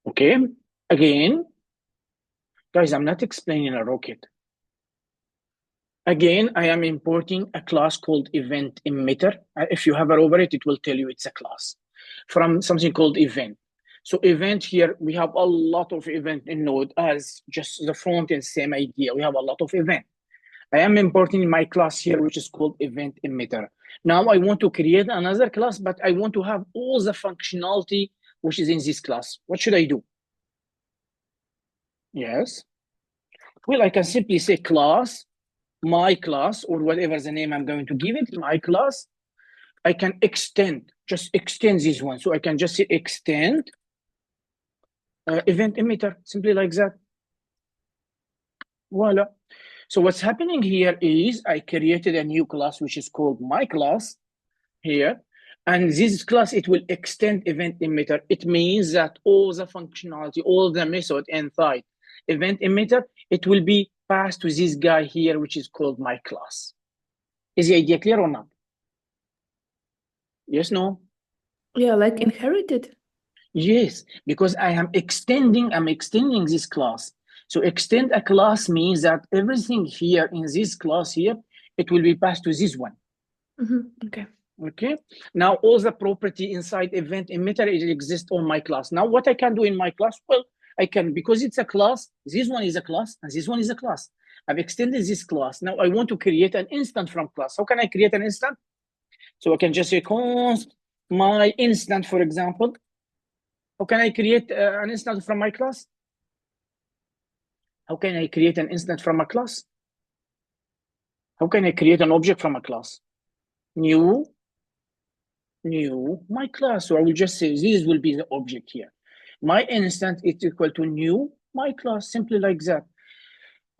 Okay, again, guys, I'm not explaining a rocket. Again, I am importing a class called event emitter. If you hover over it, it will tell you it's a class from something called event. So event here, we have a lot of event in Node as just the front end, same idea. We have a lot of event. I am importing my class here, which is called event emitter. Now I want to create another class, but I want to have all the functionality which is in this class. What should I do? Yes. Well, I can simply say class, my class, or whatever the name I'm going to give it, my class. I can just extend this one. So I can just say extend event emitter, simply like that. Voila. So what's happening here is I created a new class, which is called my class here. And this class, it will extend event emitter. It means that all the functionality, all the method inside event emitter, it will be passed to this guy here, which is called my class. Is the idea clear or not? Yes, no? Yeah, like inherited. Yes, because I'm extending this class. So extend a class means that everything here in this class here, it will be passed to this one. Okay. Okay. Now all the property inside event emitter, it exists on my class. Now what I can do in my class? Well, I can, because it's a class, this one is a class, and this one is a class. I've extended this class. Now I want to create an instant from class. How can I create an instant? So I can just say const my instant, for example. How can I create an instant from my class? How can I create an instant from a class? How can I create an object from a class? New, my class. So I will just say this will be the object here. My instant is equal to new, my class, simply like that.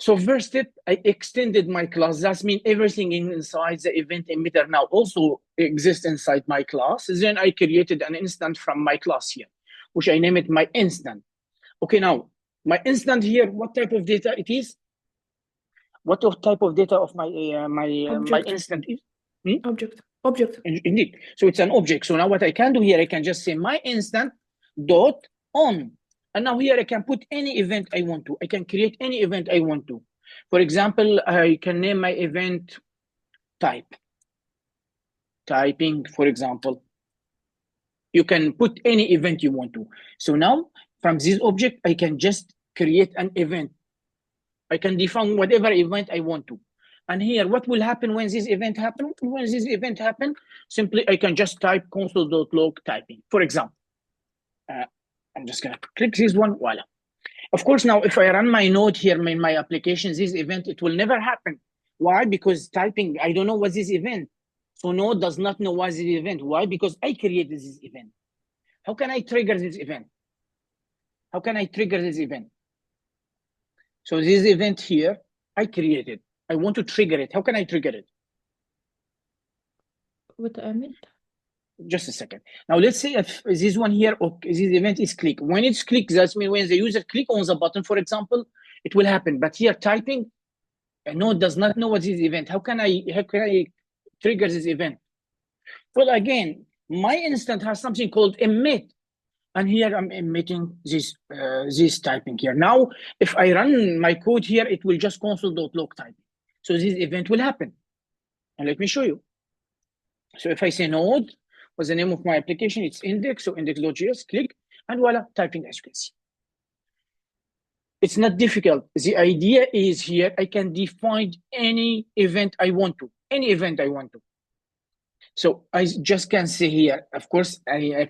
So first step, I extended my class. That means everything inside the event emitter now also exists inside my class. Then I created an instant from my class here, which I name it my instant. Okay, now my instant here, what type of data it is? What type of data of my my instant is? Object. Indeed. So it's an object. So now what I can do here, I can just say my instant dot on. And now here I can put any event I want to. I can create any event I want to. For example, I can name my event type. Typing, for example. You can put any event you want to. So now from this object, I can just create an event. I can define whatever event I want to. And here, what will happen when this event happens? When this event happens, simply I can just type console.log typing. For example, I'm just going to click this one, voila. Of course, now if I run my node here in my application, this event, it will never happen. Why? Because typing, I don't know what this event. So node does not know what this event. Why? Because I created this event. How can I trigger this event? How can I trigger this event? So this event here, I created. I want to trigger it. How can I trigger it? What I meant. Just a second. Now let's say if this one here, okay, this event is click. When it's click, that means when the user click on the button, for example, it will happen. But here typing, node does not know what is this event. How can I trigger this event? Well, again, my instant has something called emit. And here I'm emitting this typing here. Now, if I run my code here, it will just console.log typing. So this event will happen. And let me show you. So if I say node, what's the name of my application? It's index, so index.js, click, and voila, typing as you can see. It's not difficult. The idea is here, I can define any event I want to, So I just can say here, of course,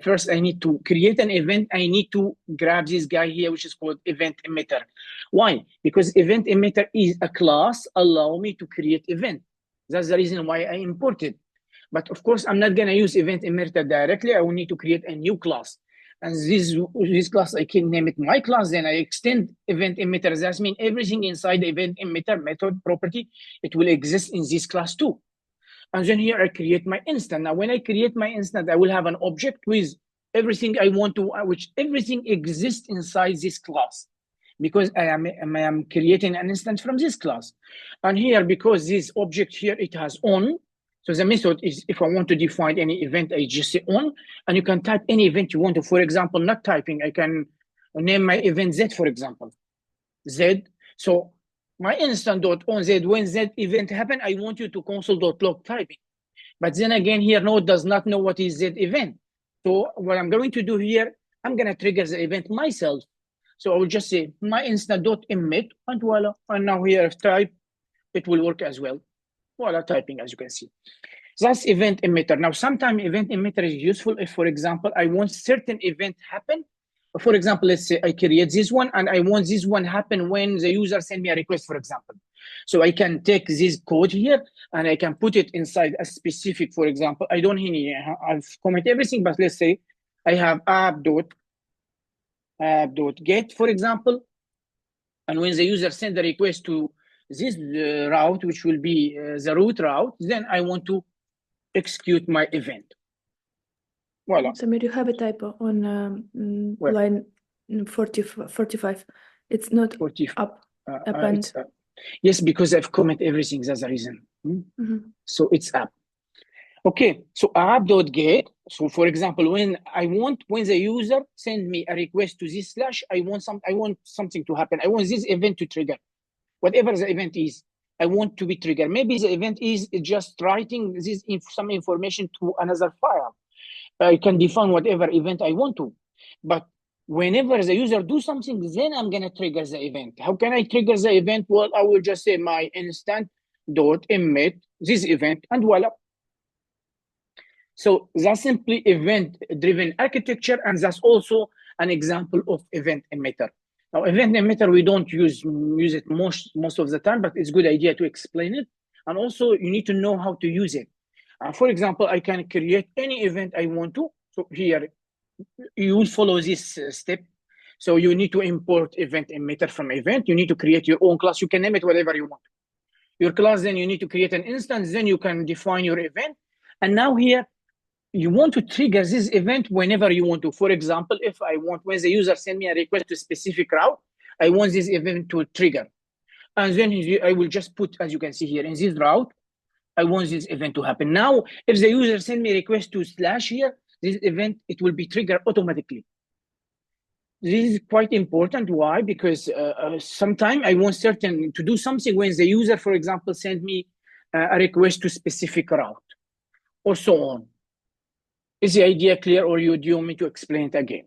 first I need to create an event. I need to grab this guy here, which is called event emitter. Why? Because event emitter is a class, allow me to create event. That's the reason why I imported. But of course, I'm not going to use event emitter directly. I will need to create a new class. And this class, I can name it my class. Then I extend event emitter. That means everything inside the event emitter method property, it will exist in this class too. And then here I create my instant. Now, when I create my instant, I will have an object with everything I want to, which everything exists inside this class, because I am creating an instance from this class. And here, because this object here, it has on. So the method is, if I want to define any event, I just say on, and you can type any event you want to. For example, not typing, I can name my event Z, for example. Z. So my instant.on Z, when Z event happen, I want you to console.log typing. But then again, here node does not know what is Z event. So what I'm going to do here, I'm going to trigger the event myself. So I will just say my instant.emit, and voila. And now here, if type, it will work as well. Voila, typing, as you can see. That's event emitter. Now, sometimes event emitter is useful if, for example, I want certain event happen. For example, let's say I create this one and I want this one happen when the user send me a request, for example. So I can take this code here and I can put it inside a specific, for example, I don't need, I've commented everything, but let's say I have app.get, for example. And when the user send the request to this route, which will be the root route, then I want to execute my event. Voila. Samir, you have a typo on line 45. It's not 45. up, append. Yes, because I've commented everything. That's the reason. So it's app. Okay, so app.get. So for example, when the user send me a request to this slash, I want something to happen. I want this event to trigger. Whatever the event is, I want to be triggered. Maybe the event is just writing some information to another file. I can define whatever event I want to. But whenever the user do something, then I'm going to trigger the event. How can I trigger the event? Well, I will just say my instant.emit this event, and voila. So that's simply event-driven architecture, and that's also an example of event emitter. Now, event emitter, we don't use it most of the time, but it's a good idea to explain it. And also, you need to know how to use it. For example, I can create any event I want to. So here, you will follow this step. So you need to import event emitter from event. You need to create your own class. You can name it whatever you want. Your class, then you need to create an instance. Then you can define your event. And now here, you want to trigger this event whenever you want to. For example, if I want, when the user send me a request to a specific route, I want this event to trigger. And then I will just put, as you can see here, in this route, I want this event to happen. Now, if the user send me a request to slash here, this event, it will be triggered automatically. This is quite important. Why? Because sometimes I want to do something when the user, for example, send me a request to specific route, or so on. Is the idea clear, or do you want me to explain it again?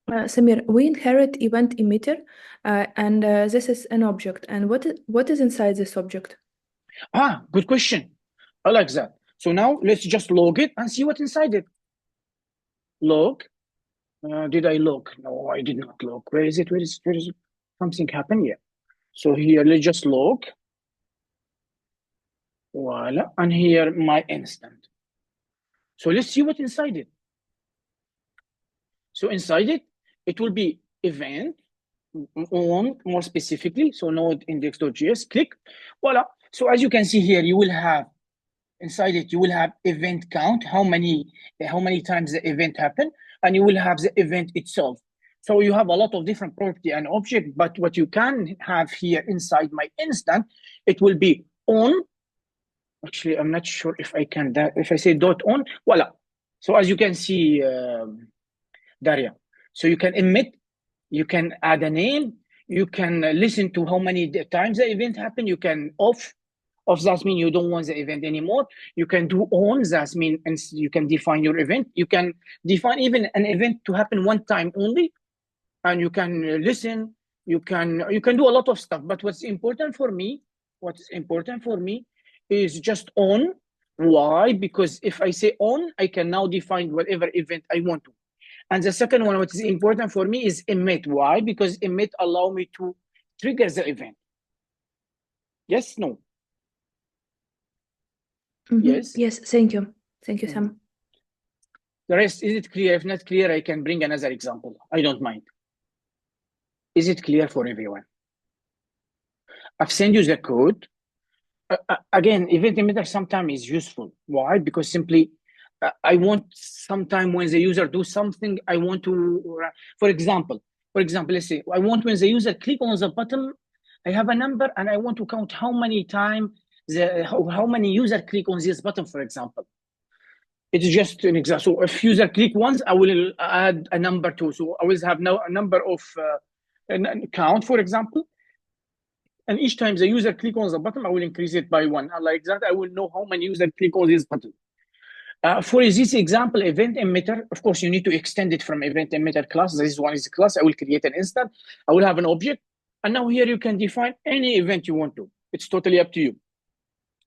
Samir, we inherit event emitter, and this is an object. And what is inside this object? Good question. I like that. So now let's just log it and see what's inside it. Log. Did I log? No, I did not log. Where is it? Where is it? Something happened here. So here, let's just log. Voila. And here, my instant. So let's see what's inside it. So inside it, it will be event on, more specifically. So node index.js, click. Voila. So as you can see here, you will have inside it, you will have event count, how many times the event happened, and you will have the event itself. So you have a lot of different property and object, but what you can have here inside my instant, it will be on. Actually, I'm not sure if I can, if I say dot on, voila. So as you can see, Daria, so you can emit, you can add a name, you can listen to how many times the event happened, you can off, that means you don't want the event anymore. You can do on, that means you can define your event. You can define even an event to happen one time only, and you can listen. You can do a lot of stuff. But what's important for me is just on. Why? Because if I say on, I can now define whatever event I want to. And the second one, what is important for me, is emit. Why? Because emit allow me to trigger the event. Yes, no? Yes. Yes, thank you. Thank you, Sam. The rest, is it clear? If not clear, I can bring another example. I don't mind. Is it clear for everyone? I've sent you the code. Again, event emitter sometimes is useful. Why? Because simply, I want sometime when the user do something, I want to, for example, let's say, I want when the user click on the button, I have a number and I want to count how many times how many user click on this button, for example. It's just an example. So if user click once, I will add a number too. So I will have now a number of an count, for example. And each time the user click on the button, I will increase it by 1. And like that, I will know how many users click on this button. For this example, event emitter, of course, you need to extend it from event emitter class. This one is a class. I will create an instance. I will have an object. And now here you can define any event you want to. It's totally up to you.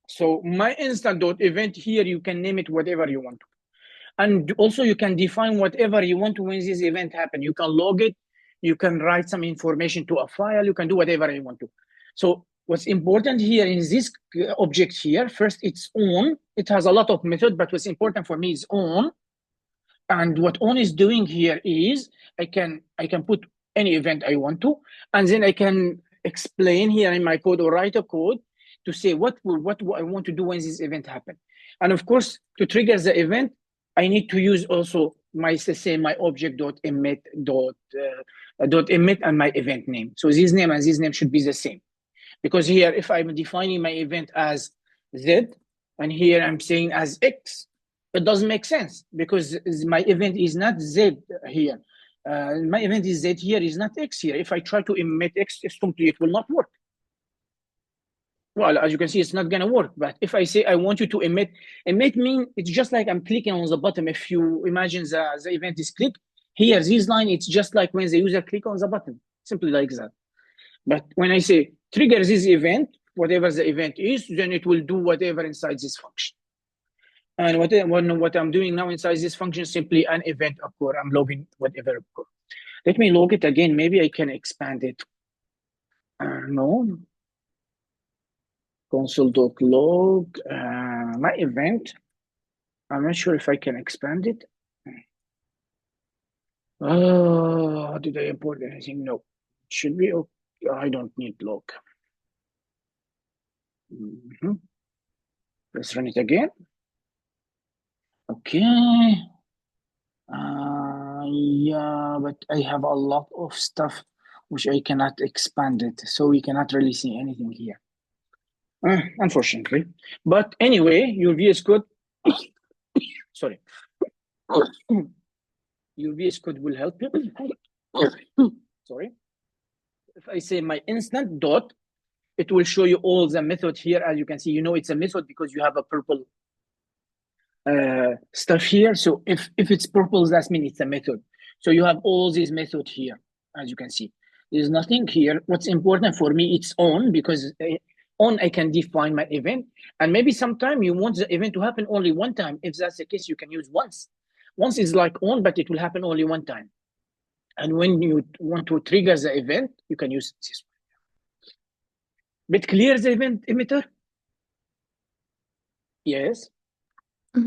So my instance.event here, you can name it whatever you want to. And also you can define whatever you want to when this event happens. You can log it. You can write some information to a file. You can do whatever you want to. So what's important here in this object here, first it's on. It has a lot of methods, but what's important for me is on. And what on is doing here is I can put any event I want to, and then I can explain here in my code or write a code to say what I want to do when this event happens. And of course, to trigger the event, I need to use also my object.emit and my event name. So this name and this name should be the same. Because here, if I'm defining my event as Z, and here I'm saying as X, it doesn't make sense because my event is not Z here. My event is Z here, is not X here. If I try to emit X, it will not work. Well, as you can see, it's not gonna work. But if I say I want you to emit means it's just like I'm clicking on the button. If you imagine the event is click, here, this line, it's just like when the user click on the button, simply like that. But when I say trigger this event, whatever the event is, then it will do whatever inside this function. And what I'm doing now inside this function, simply an event occur. I'm logging whatever occur. Let me log it again. Maybe I can expand it. No. Console.log, my event. I'm not sure if I can expand it. Oh, did I import anything? No. Should be okay. I don't need log. Let's run it again. Okay. Yeah, but I have a lot of stuff which I cannot expand it. So we cannot really see anything here. Unfortunately. But anyway, your VS Code, sorry. Your VS Code will help you. Sorry. If I say my instant dot, it will show you all the method here. As you can see, you know it's a method because you have a purple stuff here. So if it's purple, that means it's a method. So you have all these methods here, as you can see. There's nothing here. What's important for me, it's on, because on I can define my event. And maybe sometime you want the event to happen only one time. If that's the case, you can use once. Once is like on, but it will happen only one time. And when you want to trigger the event, you can use this one. But clear the event emitter? Yes. We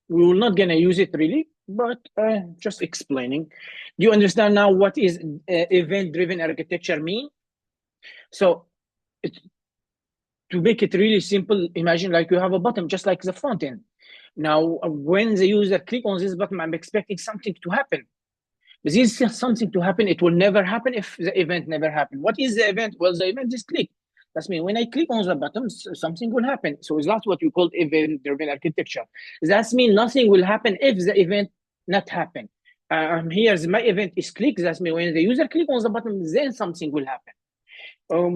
will not gonna use it really, but just explaining. Do you understand now what is event-driven architecture mean? So to make it really simple, imagine like you have a button just like the front end. Now, when the user click on this button, I'm expecting something to happen. But this is something to happen. It will never happen if the event never happened. What is the event? Well, the event is click. That's mean when I click on the button, something will happen. So that's what we call event-driven architecture. That means nothing will happen if the event not happen. Here's my event is click. That's mean when the user click on the button, then something will happen.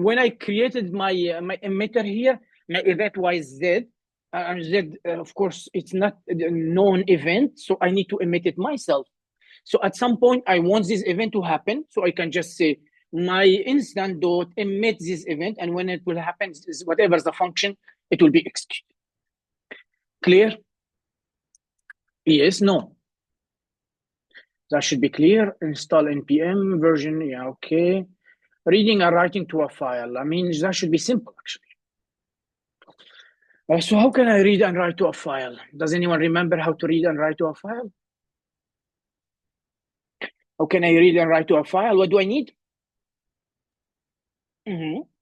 When I created my emitter here, my event was Z. Z, of course, it's not a known event, so I need to emit it myself. So at some point, I want this event to happen, so I can just say my instance dot emit this event, and when it will happen, whatever the function, it will be executed. Clear? Yes, no. That should be clear. Install npm version, yeah, okay. Reading and writing to a file. I mean, that should be simple, actually. So how can I read and write to a file? Does anyone remember how to read and write to a file? How can I read and write to a file? What do I need?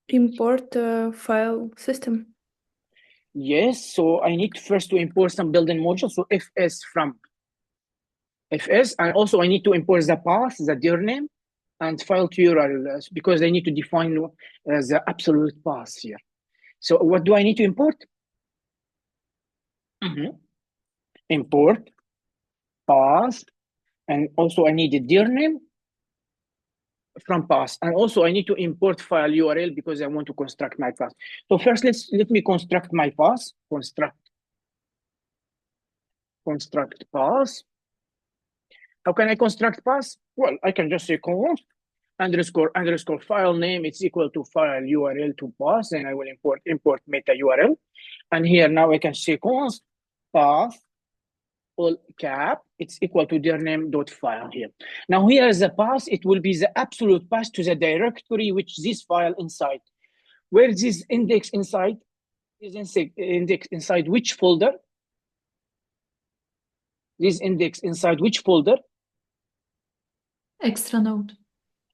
Import file system. Yes, so I need first to import some built-in modules. So fs from fs, and also I need to import the path, the dir name, and file to URL, because I need to define the absolute path here. So what do I need to import? import path, and also I need a dir name from path, and also I need to import file URL because I want to construct my path. So first, let me construct my path. Construct path. How can I construct path? Well, I can just say const underscore file name. It's equal to file URL to path, and I will import meta URL. And here now I can say const path all cap, it's equal to dir name dot file here. Now here is the path, it will be the absolute path to the directory which this file inside. Where is this index inside? Is index inside which folder? This index inside which folder? Extra node.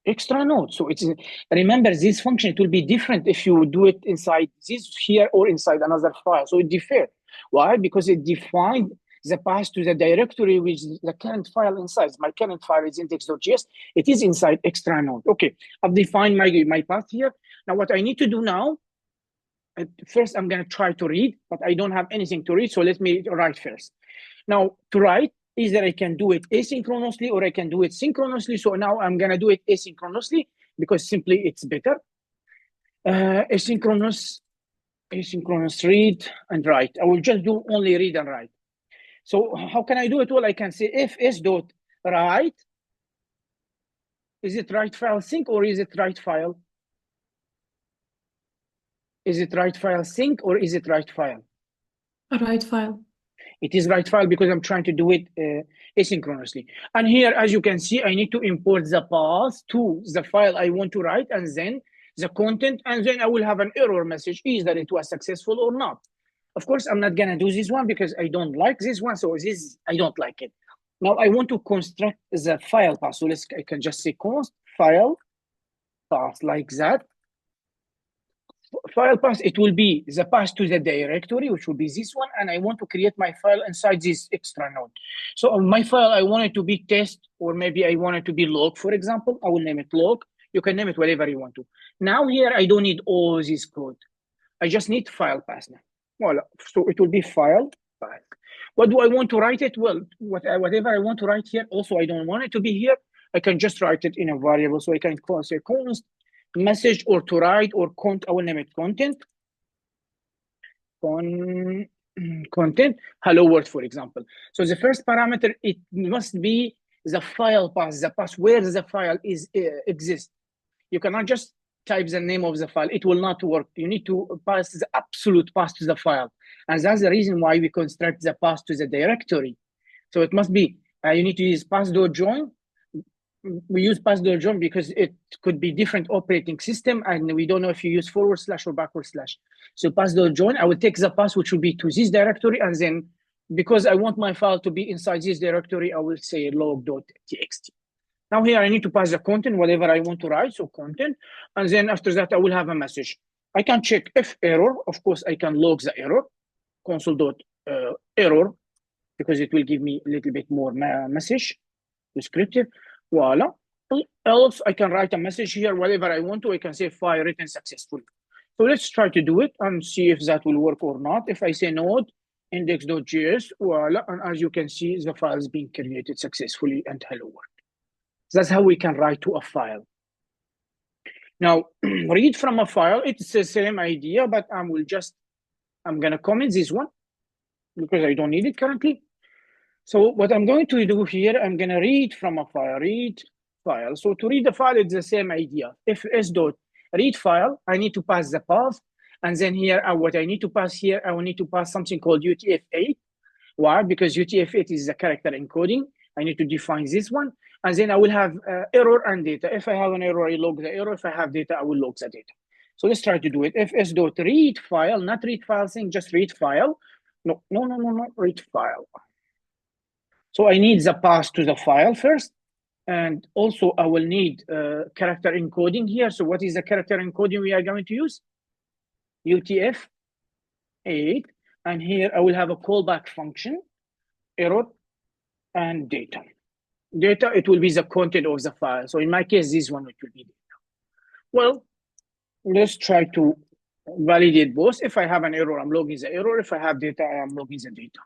Extra node. So it's, remember this function, it will be different if you do it inside this here or inside another file. So it differs. Why? Because it defined the path to the directory which the current file inside. My current file is index.js. It is inside extra node. Okay, I've defined my path here. Now what I need to do now, first I'm going to try to read, but I don't have anything to read. So let me write first. Now to write, either I can do it asynchronously or I can do it synchronously. So now I'm going to do it asynchronously because simply it's better. Asynchronous read and write. I will just do only read and write. So how can I do it? Well, I can say if s dot write, is it write file sync or is it write file? Is it write file sync or is it write file? Write file. It is write file because I'm trying to do it asynchronously. And here, as you can see, I need to import the path to the file I want to write and then the content, and then I will have an error message, either it was successful or not. Of course, I'm not going to do this one because I don't like this one. So this, I don't like it. Now I want to construct the file path. So I can just say const file path like that. File path, it will be the path to the directory, which will be this one. And I want to create my file inside this extra node. So my file, I want it to be test, or maybe I want it to be log, for example. I will name it log. You can name it whatever you want to. Now here, I don't need all this code. I just need file path now. Voila. So it will be file path. What do I want to write it? Well, whatever I want to write here, also I don't want it to be here. I can just write it in a variable. So I can say const message or to write or I will name it content. Content, hello world, for example. So the first parameter, it must be the file path, the path where the file is exists. You cannot just type the name of the file. It will not work. You need to pass the absolute path to the file. And that's the reason why we construct the path to the directory. So it must be, you need to use path.join. We use path.join because it could be different operating system, and we don't know if you use / or /. So path.join, I will take the path which will be to this directory, and then because I want my file to be inside this directory, I will say log.txt. Now here I need to pass the content, whatever I want to write, so content, and then after that I will have a message. I can check if error, of course I can log the error, console.error, because it will give me a little bit more message, descriptive. Voila. Else I can write a message here, whatever I want to. I can say file written successfully. So let's try to do it and see if that will work or not. If I say node index.js, voila, and as you can see, the file is being created successfully and hello world. That's how we can write to a file. Now, read from a file, it's the same idea, but I'm going to comment this one because I don't need it currently. So what I'm going to do here, I'm going to read from a file, read file. So to read the file, it's the same idea. If s.read file, I need to pass the path. And then here, what I need to pass here, I will need to pass something called UTF-8. Why? Because UTF-8 is the character encoding. I need to define this one. And then I will have error and data. If I have an error, I log the error. If I have data, I will log the data. So let's try to do it. If s.read file, not read file thing, just read file. No, read file. So I need the path to the file first. And also I will need character encoding here. So what is the character encoding we are going to use? UTF-8. And here I will have a callback function, error, and data. Data, it will be the content of the file. So in my case, this one, it will be data. Well, let's try to validate both. If I have an error, I'm logging the error. If I have data, I am logging the data.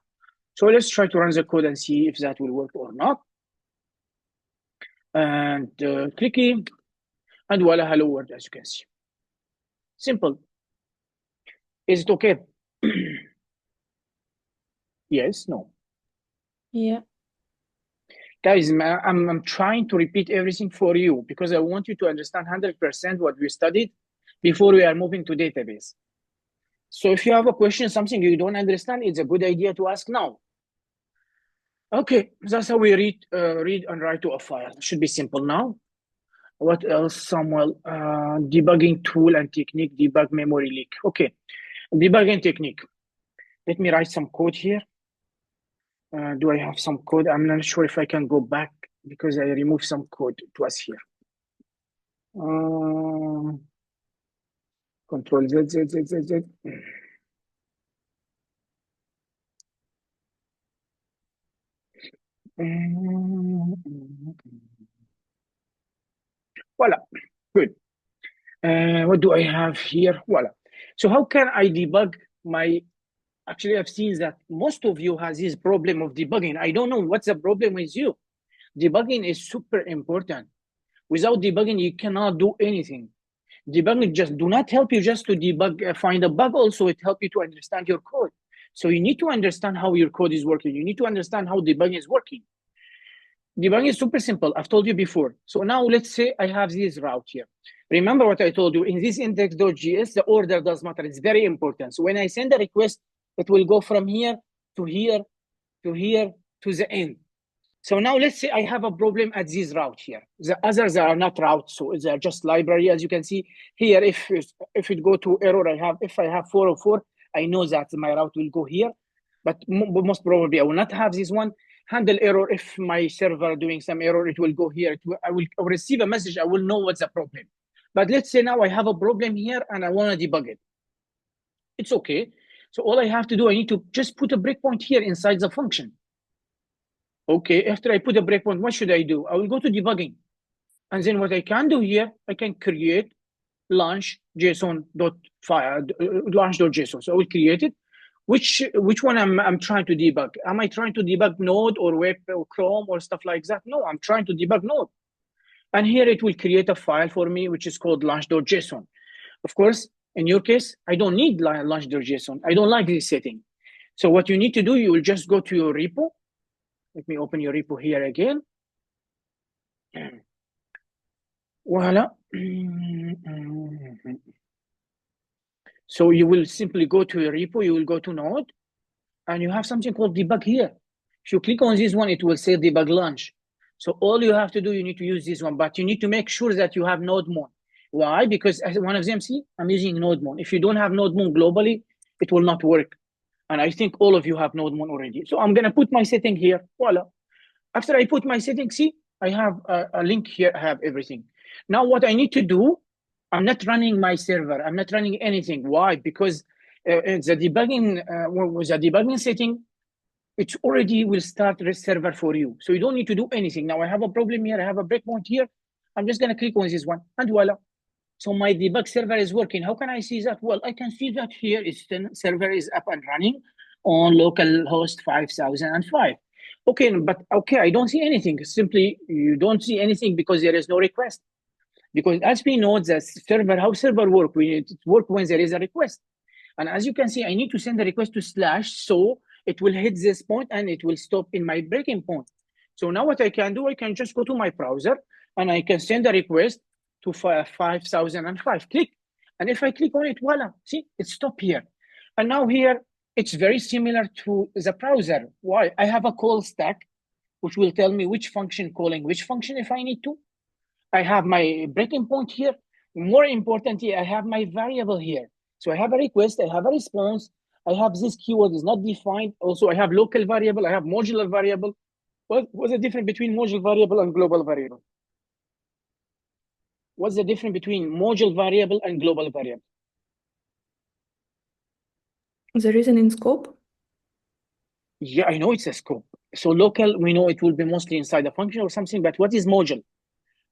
So let's try to run the code and see if that will work or not. And clicky, and voila, hello world, as you can see. Simple. Is it okay? Yes, no. Yeah. Guys, I'm trying to repeat everything for you because I want you to understand 100% what we studied before we are moving to database. So if you have a question, something you don't understand, it's a good idea to ask now. Okay, that's how we read and write to a file. It should be simple now. What else, Samuel? Debugging tool and technique, debug memory leak. Okay, debugging technique. Let me write some code here. Do I have some code? I'm not sure if I can go back because I removed some code. It was here. Control Z, Z, Z, Z, Z. Voila, good. What do I have here? Voila. So how can I debug my, actually I've seen that most of you has this problem of debugging. I don't know what's the problem with you. Debugging is super important. Without debugging, you cannot do anything. Debugging just do not help you just to debug, find a bug. Also, it helps you to understand your code. So you need to understand how your code is working. You need to understand how debugging is working. Debugging is super simple. I've told you before. So now let's say I have this route here. Remember what I told you in this index.js, the order does matter. It's very important. So when I send a request, it will go from here to here to here to the end. So now let's say I have a problem at this route here. The others are not routes, so they're just library. As you can see here, if it go to error, if I have 404, I know that my route will go here. But most probably I will not have this one. Handle error, if my server doing some error, it will go here. I will receive a message, I will know what's the problem. But let's say now I have a problem here and I want to debug it. It's okay. So all I have to do, I need to just put a breakpoint here inside the function. Okay, after I put a breakpoint, what should I do? I will go to debugging. And then what I can do here, I can create launch.json. So I will create it. Which one I'm trying to debug? Am I trying to debug Node or Web or Chrome or stuff like that? No, I'm trying to debug Node. And here it will create a file for me, which is called launch.json. Of course, in your case, I don't need launch.json. I don't like this setting. So what you need to do, you will just go to your repo. Let me open your repo here again. Voila. So you will simply go to your repo, you will go to Node, and you have something called debug here. If you click on this one, it will say debug launch. So all you have to do, you need to use this one, but you need to make sure that you have NodeMon. Why? Because as one of them, see, I'm using NodeMon. If you don't have NodeMon globally, it will not work. And I think all of you have NodeMon already. So I'm going to put my setting here. Voila. After I put my setting, see, I have a link here. I have everything. Now what I need to do, I'm not running my server. I'm not running anything. Why? Because the debugging setting, it already will start the server for you. So you don't need to do anything. Now I have a problem here. I have a breakpoint here. I'm just going to click on this one and voila. So my debug server is working. How can I see that? Well, I can see that here is the server is up and running on localhost 5005. Okay, but okay, I don't see anything. Simply, you don't see anything because there is no request. Because as we know, the server, how server work, it work when there is a request. And as you can see, I need to send a request to slash, so it will hit this point and it will stop in my breaking point. So now what I can do, I can just go to my browser and I can send a request to 5005. Click. And if I click on it, voila, see, it stopped here. And now here, it's very similar to the browser. Why? I have a call stack, which will tell me which function calling which function if I need to. I have my breaking point here. More importantly, I have my variable here. So I have a request, I have a response, I have this keyword is not defined. Also, I have local variable, I have modular variable. What's the difference between module variable and global variable? What's the difference between module variable and global variable? The reason in scope? Yeah, I know it's a scope. So local, we know it will be mostly inside a function or something, but what is module?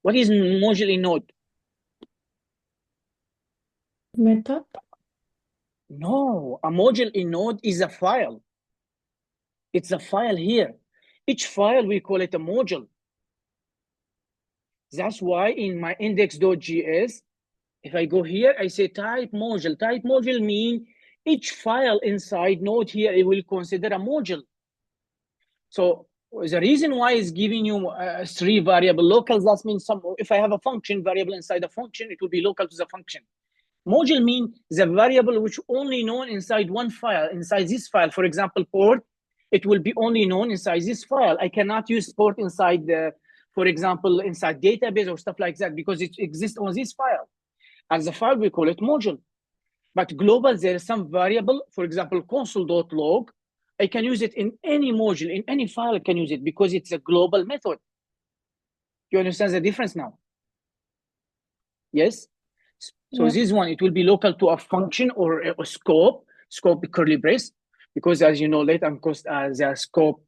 What is module in Node? Method? No, a module in Node is a file. It's a file here. Each file, we call it a module. That's why in my index.js, if I go here, I say type module. Type module mean each file inside node here, it will consider a module. So the reason why it's giving you 3 variable locals, that means if I have a function variable inside a function, it will be local to the function. Module mean the variable which only known inside one file, inside this file. For example, port, it will be only known inside this file. I cannot use port inside the, for example, inside database or stuff like that because it exists on this file. As a file, we call it module. But global, there is some variable, for example, console.log. I can use it in any module, in any file I can use it because it's a global method. You understand the difference now? Yes? So this one, it will be local to a function or a scope curly brace, because as you know, later cost their scope,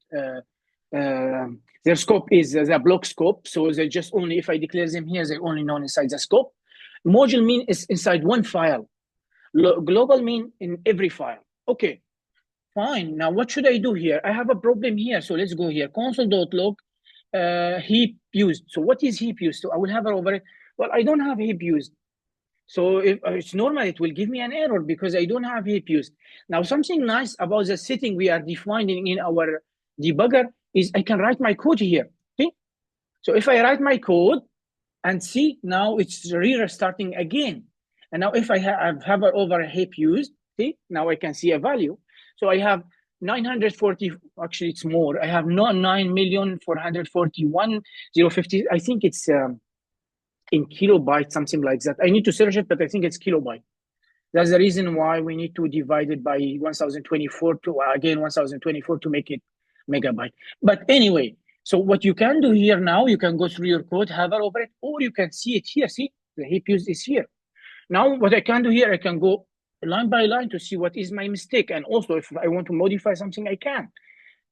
their scope is the block scope. So they just only, if I declare them here, they're only known inside the scope. Module mean is inside one file. Global mean in every file. Okay, fine. Now what should I do here? I have a problem here. So let's go here. Console.log heap used. So what is heap used? So I will have it over it. Well, I don't have heap used. So if it's normal, it will give me an error because I don't have heap used. Now, something nice about the setting we are defining in our debugger is I can write my code here. Okay. So if I write my code and see, now it's restarting again. And now if I hover over a heap used, see, now I can see a value. So I have 940, actually it's more. I have 9,441,050. I think it's in kilobytes, something like that. I need to search it, but I think it's kilobyte. That's the reason why we need to divide it by 1024 to, again, 1024 to make it megabyte. But anyway, so what you can do here now, you can go through your code, hover over it, or you can see it here. See, the heap used is here. Now, what I can do here, I can go line by line to see what is my mistake. And also, if I want to modify something, I can.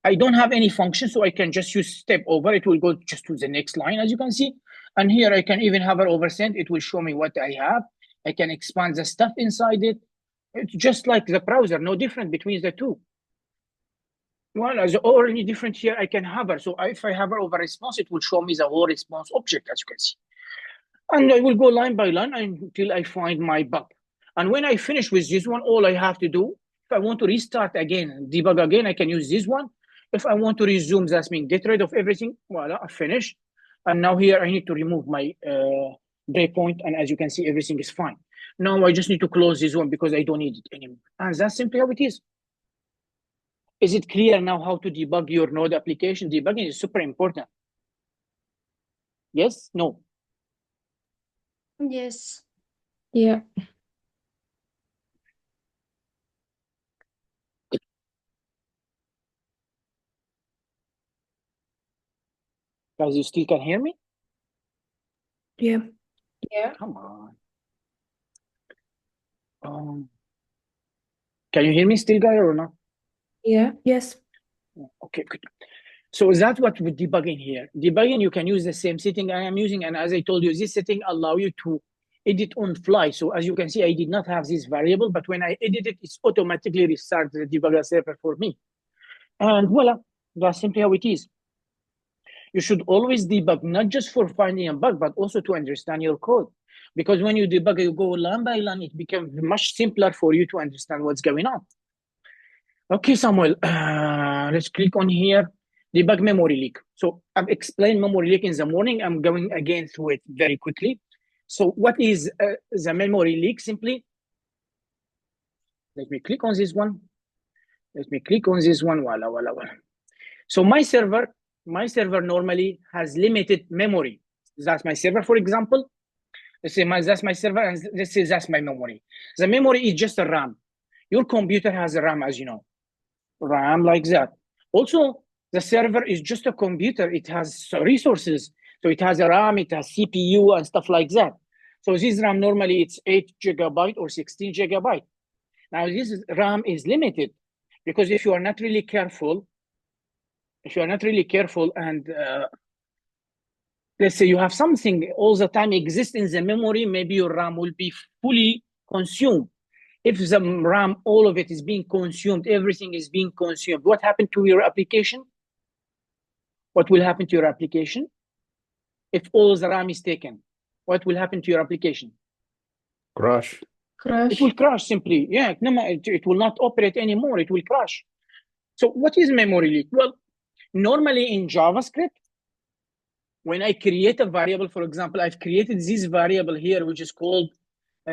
I don't have any function, so I can just use step over. It will go just to the next line, as you can see. And here I can even hover over send. It will show me what I have. I can expand the stuff inside it. It's just like the browser, no different between the two. Well, as already different here, I can hover. So if I hover over response, it will show me the whole response object, as you can see. And I will go line by line until I find my bug. And when I finish with this one, all I have to do, if I want to restart again, debug again, I can use this one. If I want to resume, that means get rid of everything. Voila, I finish. And now here I need to remove my breakpoint. And as you can see, everything is fine. Now I just need to close this one because I don't need it anymore. And that's simply how it is. Is it clear now how to debug your node application? Debugging is super important. Yes? No? Yes. Yeah. Guys, you still can hear me? Yeah. Yeah. Come on. Can you hear me still, guys, or not? Yeah. Yes. Okay, good. So that's what with debugging here. Debugging, you can use the same setting I am using. And as I told you, this setting allow you to edit on fly. So as you can see, I did not have this variable, but when I edit it, it's automatically restart the debugger server for me. And voila, that's simply how it is. You should always debug, not just for finding a bug, but also to understand your code. Because when you debug, you go line by line, it becomes much simpler for you to understand what's going on. Okay, Samuel, let's click on here, debug memory leak. So I've explained memory leak in the morning. I'm going again through it very quickly. So what is the memory leak? Simply, let me click on this one. Let me click on this one. Voila, voila, voila. So my server normally has limited memory. That's my server, for example. Let's say that's my server, and let's say that's my memory. The memory is just a RAM. Your computer has a RAM, as you know. RAM like that. Also, the server is just a computer. It has resources. So it has a RAM, it has CPU and stuff like that. So this RAM normally it's 8 GB or 16 GB. Now this RAM is limited because if you are not really careful, and let's say you have something all the time exist in the memory, maybe your RAM will be fully consumed. If the RAM, all of it is being consumed, everything is being consumed, what happened to your application? What will happen to your application? If all the RAM is taken, what will happen to your application? Crash. Crash. It will crash simply. Yeah, it will not operate anymore. It will crash. So what is memory leak? Well, normally in JavaScript, when I create a variable, for example, I've created this variable here, which is called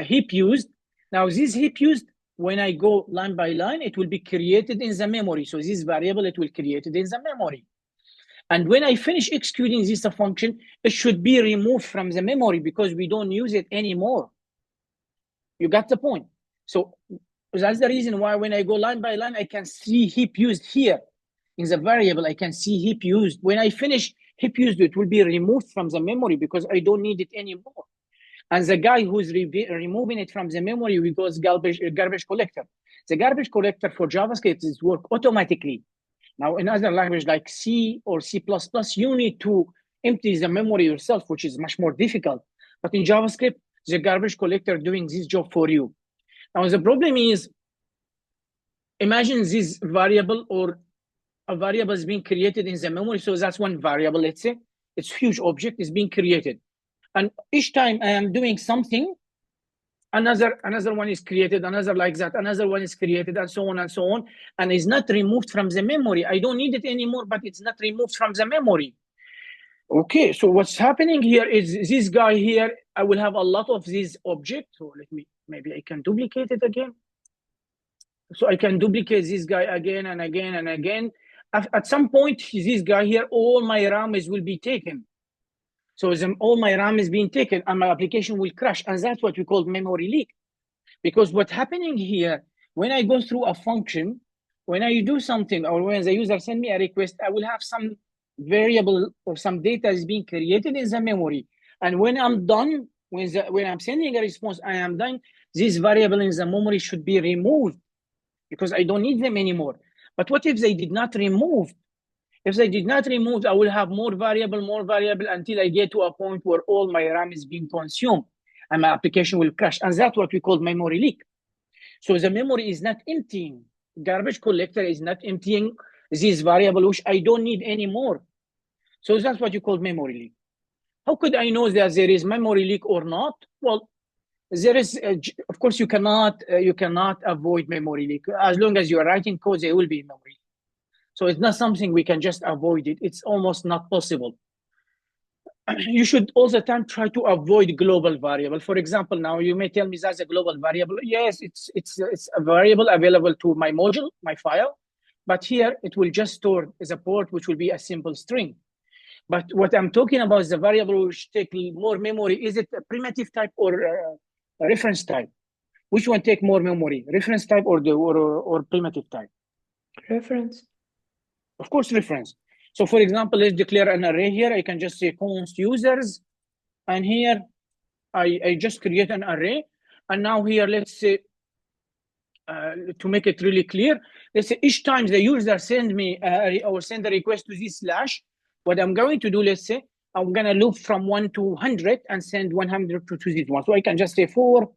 heap used. Now, this heap used, when I go line by line, it will be created in the memory. So this variable, it will create it in the memory. And when I finish executing this function, it should be removed from the memory because we don't use it anymore. You got the point? So that's the reason why when I go line by line, I can see heap used here. In the variable, I can see heap used. When I finish heap used, it will be removed from the memory because I don't need it anymore. And the guy who's removing it from the memory, we call garbage collector. The garbage collector for JavaScript is work automatically. Now, in other language like C or C++, you need to empty the memory yourself, which is much more difficult. But in JavaScript, the garbage collector doing this job for you. Now, the problem is, imagine this variable or a variable is being created in the memory. So that's one variable, let's say. It's a huge object is being created. And each time I am doing something, another one is created, another like that, another one is created, and so on and so on. And it's not removed from the memory. I don't need it anymore, but it's not removed from the memory. Okay, so what's happening here is this guy here, I will have a lot of these objects. So maybe I can duplicate it again. So I can duplicate this guy again and again and again. At some point, this guy here, all my RAM will be taken. So all my RAM is being taken and my application will crash. And that's what we call memory leak. Because what's happening here, when I go through a function, when I do something or when the user send me a request, I will have some variable or some data is being created in the memory. And when I'm done, when I'm sending a response, I am done, this variable in the memory should be removed because I don't need them anymore. But what if they did not remove? If they did not remove, I will have more variable until I get to a point where all my RAM is being consumed and my application will crash. And that's what we call memory leak. So the memory is not emptying. Garbage collector is not emptying this variable, which I don't need anymore. So that's what you call memory leak. How could I know that there is memory leak or not? Well, there is, of course, you cannot avoid memory leak. As long as you are writing code, there will be memory. So it's not something we can just avoid it. It's almost not possible. You should all the time try to avoid global variable. For example, now you may tell me that's a global variable. Yes, it's a variable available to my module, my file, but here it will just store as a port, which will be a simple string. But what I'm talking about is the variable which take more memory. Is it a primitive type or a reference type? Which one take more memory, reference type or primitive type? Reference. Of course, reference. So for example, let's declare an array here. I can just say const users. And here, I just create an array. And now here, let's say, to make it really clear, let's say each time the user send me or send a request to this slash, what I'm going to do, let's say, I'm going to loop from 1 to 100 and send 100 to this one. So I can just say for,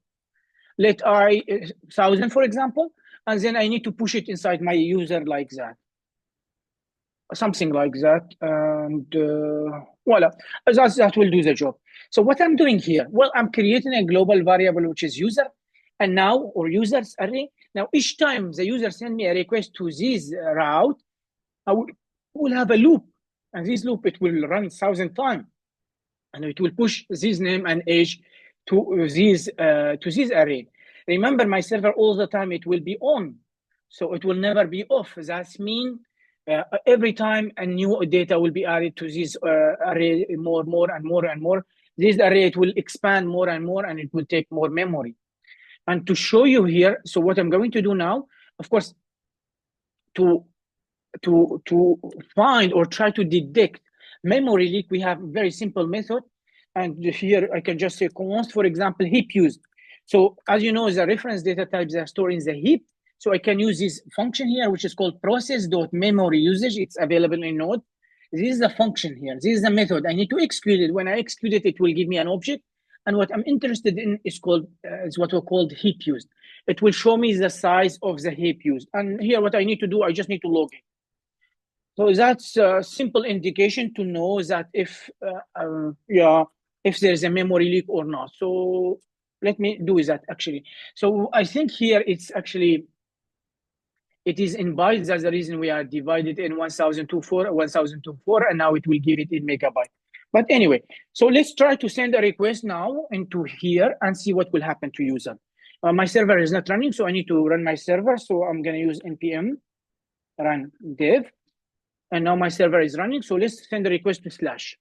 let I 1,000, for example, and then I need to push it inside my user like that. Something like that, and voila, that will do the job. So what I'm doing here, well, I'm creating a global variable which is user, and now, or users array. Now, each time the user send me a request to this route, I will have a loop, and this loop, it will run 1,000 times, and it will push this name and age to this array. Remember, my server all the time, it will be on, so it will never be off. That means every time a new data will be added to this array, more and more. This array, it will expand more and more, and it will take more memory. And to show you here, so what I'm going to do now, of course, to find or try to detect memory leak, we have a very simple method. And here I can just say const, for example, heap used. So as you know, the reference data types are stored in the heap. So I can use this function here, which is called process.memory usage. It's available in Node. This is the function here. This is the method. I need to execute it. When I execute it, it will give me an object. And what I'm interested in is what we called heap used. it will show me the size of the heap used. And here, what I need to do, I just need to log in. So that's a simple indication to know that if there's a memory leak or not. So let me do that actually. So I think here it's actually, it is in bytes. That's the reason we are divided in 1024, and now it will give it in megabyte. But anyway, so let's try to send a request now into here and see what will happen to user. My server is not running, so I need to run my server. So I'm going to use npm run dev. And now my server is running. So let's send a request to slash.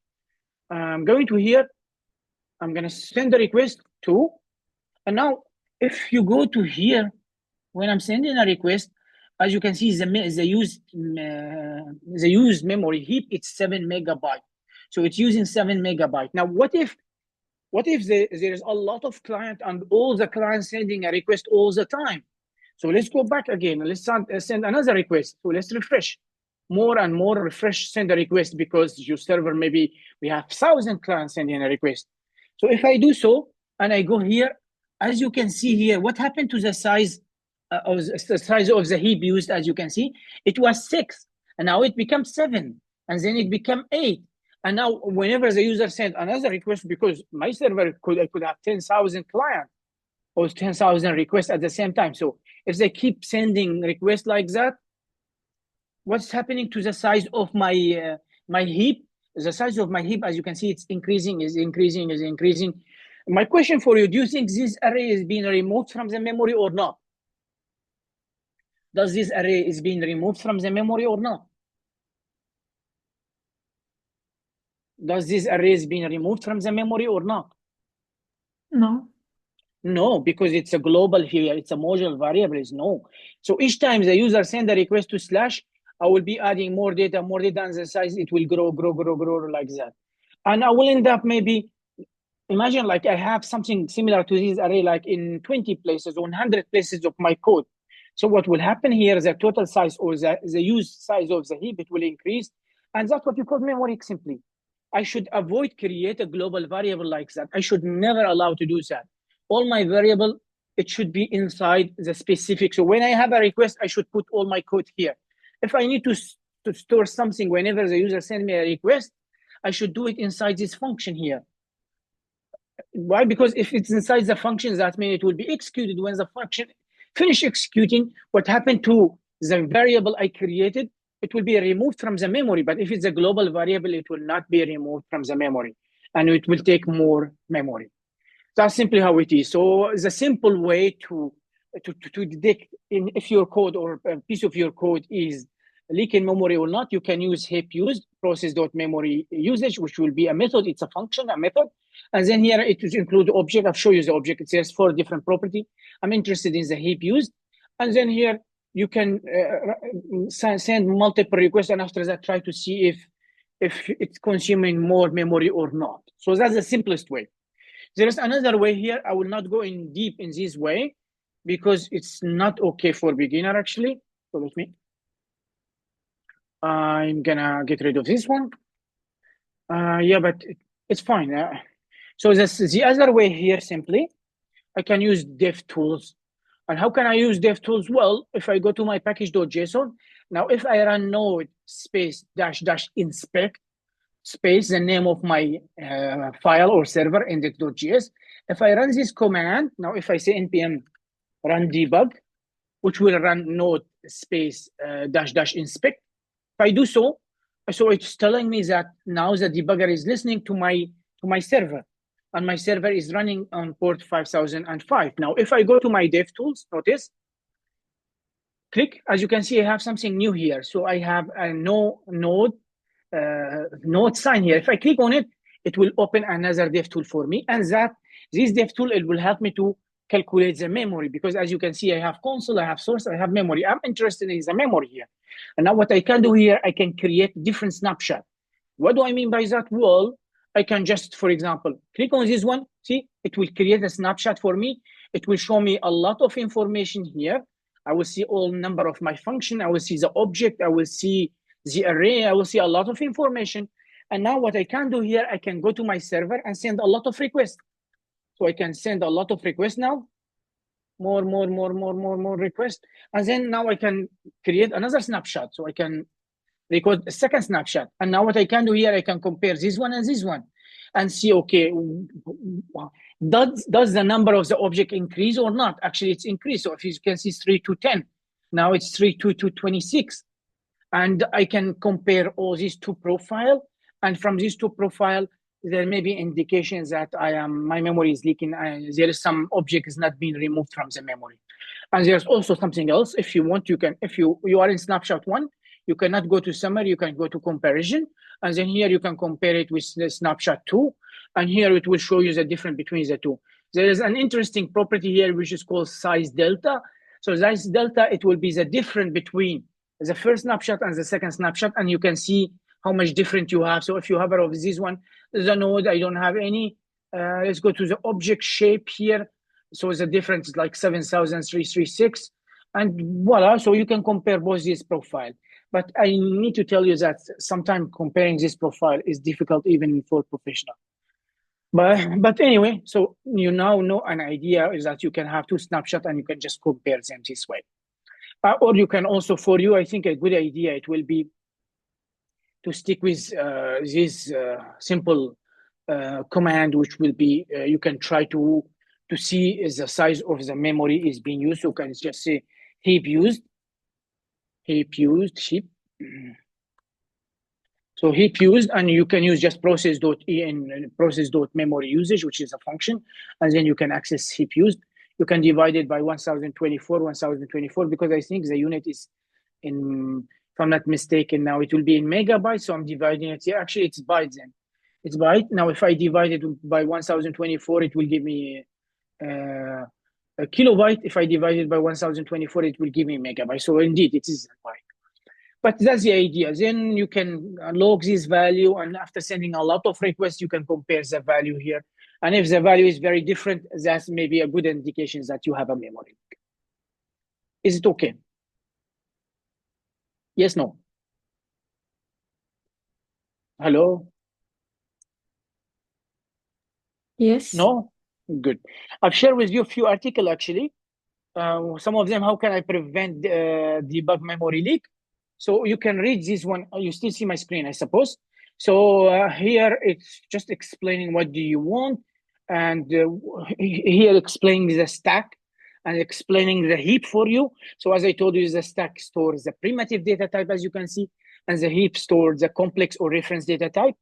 I'm going to here. I'm going to send the request to. And now, if you go to here, when I'm sending a request, as you can see, the used memory heap, it's 7 megabyte. So it's using 7 megabyte. Now, what if there is a lot of client and all the clients sending a request all the time? So let's go back again. Let's send another request. So let's refresh. More and more refresh, send a request, because your server, maybe we have 1,000 clients sending a request. So if I do so, and I go here, as you can see here, what happened to the size of the heap used? As you can see, it was 6, and now it becomes 7, and then it became 8. And now whenever the user sent another request, because my server I could have 10,000 clients or 10,000 requests at the same time. So if they keep sending requests like that, what's happening to the size of my my heap? The size of my heap, as you can see, it's increasing, is increasing. My question for you, do you think this array is being removed from the memory or not? Does this array is being removed from the memory or not? Does this array is being removed from the memory or not? No. No, because it's a global here. It's a module variable. No. So each time the user send a request to slash, I will be adding more data, and the size, it will grow like that. And I will end up maybe, imagine like I have something similar to this array, like in 20 places or 100 places of my code. So what will happen here, the total size or the used size of the heap, it will increase. And that's what you call memory simply. I should avoid create a global variable like that. I should never allow to do that. All my variable, it should be inside the specific. So when I have a request, I should put all my code here. If I need to store something whenever the user sends me a request, I should do it inside this function here. Why? Because if it's inside the function, that means it will be executed when the function finish executing. What happened to the variable I created, it will be removed from the memory. But if it's a global variable, it will not be removed from the memory, and it will take more memory. That's simply how it is. So the simple way to detect if your code or a piece of your code is leaking memory or not, you can use heap used process.memory usage, which will be a method. It's a function, a method. And then here it will include object. I'll show you the object. It says 4 different property. I'm interested in the heap used. And then here you can send multiple requests, and after that try to see if it's consuming more memory or not. So that's the simplest way. There is another way here. I will not go in deep in this way because it's not okay for beginner actually. So let me, I'm gonna get rid of this one. Yeah, but it's fine. So this the other way here. Simply, I can use DevTools. And how can I use DevTools? Well, if I go to my package.json, now if I run node space -- inspect space the name of my file or server index.js. If I run this command, now if I say npm run debug, which will run node space -- inspect. If I do so, it's telling me that now the debugger is listening to my server, and my server is running on port 5005. Now, if I go to my DevTools, notice, click, as you can see, I have something new here. So I have a node sign here. If I click on it, it will open another DevTool for me, and this DevTool, it will help me to calculate the memory, because as you can see, I have console, I have source, I have memory. I'm interested in the memory here. And now what I can do here, I can create different snapshot. What do I mean by that? Well, I can just, for example, click on this one. See, it will create a snapshot for me. It will show me a lot of information here. I will see all number of my function. I will see the object. I will see the array. I will see a lot of information. And now what I can do here, I can go to my server and send a lot of requests. So I can send a lot of requests now. more requests. And then now I can create another snapshot. So I can record a second snapshot. And now what I can do here, I can compare this one and this one and see, okay, does the number of the object increase or not? Actually, it's increased. So if you can see 3 to 10, now it's 3 to 26. And I can compare all these two profiles. And from these two profiles, there may be indications that my memory is leaking. There is some object is not being removed from the memory. And there's also something else. If you want, you can, if you are in snapshot 1, you cannot go to summary, you can go to comparison. And then here you can compare it with the snapshot 2. And here it will show you the difference between the two. There is an interesting property here, which is called size delta. So size delta, it will be the difference between the first snapshot and the second snapshot, and you can see how much different you have. So if you hover over this one, the node, I don't have any. Let's go to the object shape here. So the difference is like 7,336. And voila, so you can compare both these profiles. But I need to tell you that sometimes comparing this profile is difficult even for professional. But anyway, so you now know an idea is that you can have two snapshots and you can just compare them this way. Or you can also, for you, I think a good idea, it will be to stick with this simple command, which will be, you can try to see is the size of the memory is being used. So you can just say heap used. So heap used, and you can use just process.e and process.memory usage, which is a function, and then you can access heap used. You can divide it by 1024, because I think the unit is in, if I'm not mistaken, now it will be in megabytes, so I'm dividing it here. Actually, it's bytes then. It's byte. Now, if I divide it by 1024, it will give me a kilobyte. If I divide it by 1024, it will give me megabyte. So indeed, it is a byte. But that's the idea. Then you can log this value, and after sending a lot of requests, you can compare the value here. And if the value is very different, that's maybe a good indication that you have a memory leak. Is it okay? Yes, no? Hello? Yes. No? Good. I've shared with you a few articles, actually. Some of them, how can I prevent debug memory leak? So you can read this one. You still see my screen, I suppose. So here it's just explaining what do you want. And here explaining the stack and explaining the heap for you. So as I told you, the stack stores the primitive data type, as you can see, and the heap stores the complex or reference data type.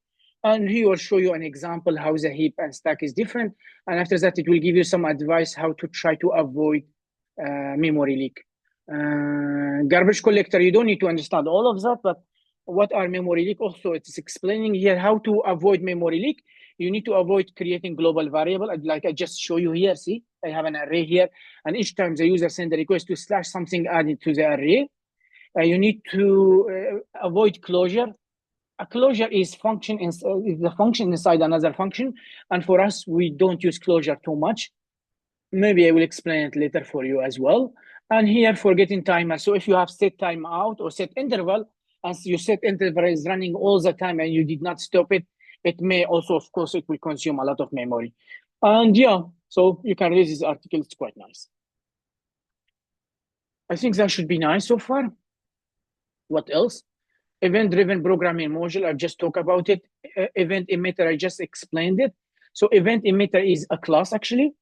And he will show you an example how the heap and stack is different. And after that, it will give you some advice how to try to avoid memory leak. Garbage collector, you don't need to understand all of that, but what are memory leak? Also, it's explaining here how to avoid memory leak. You need to avoid creating global variable. Like I just show you here, see, I have an array here, and each time the user sends a request to slash something added to the array, you need to avoid closure. A closure is the function inside another function, and for us, we don't use closure too much. Maybe I will explain it later for you as well. And here, forgetting timer. So if you have set timeout or set interval, and your set interval is running all the time and you did not stop it, it may also, of course, it will consume a lot of memory. And yeah, so you can read this article. It's quite nice. I think that should be nice so far. What else? Event-driven programming module, I've just talked about it. Event emitter, I just explained it. So event emitter is a class, actually.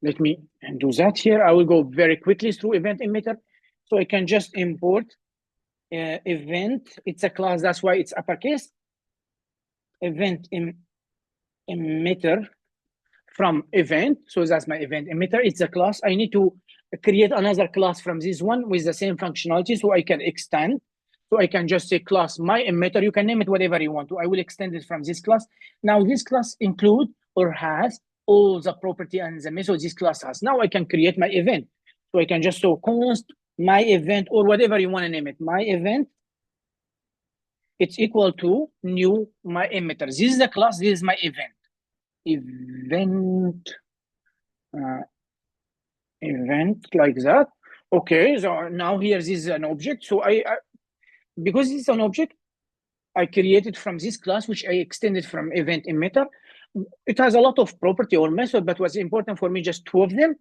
Let me do that here. I will go very quickly through event emitter. So I can just import event. It's a class, that's why it's uppercase. Event emitter from event. So that's my event emitter. It's a class. I need to create another class from this one with the same functionality so I can extend. So I can just say class my emitter. You can name it whatever you want to. I will extend it from this class. Now this class include or has all the property and the method this class has. Now I can create my event. So I can just so const my event or whatever you want to name it. My event, it's equal to new my emitter. This is the class, this is my event. Event like that. Okay, so now here this is an object. So I because this is an object, I created from this class, which I extended from event emitter. It has a lot of property or method, but what's important for me, just two of them.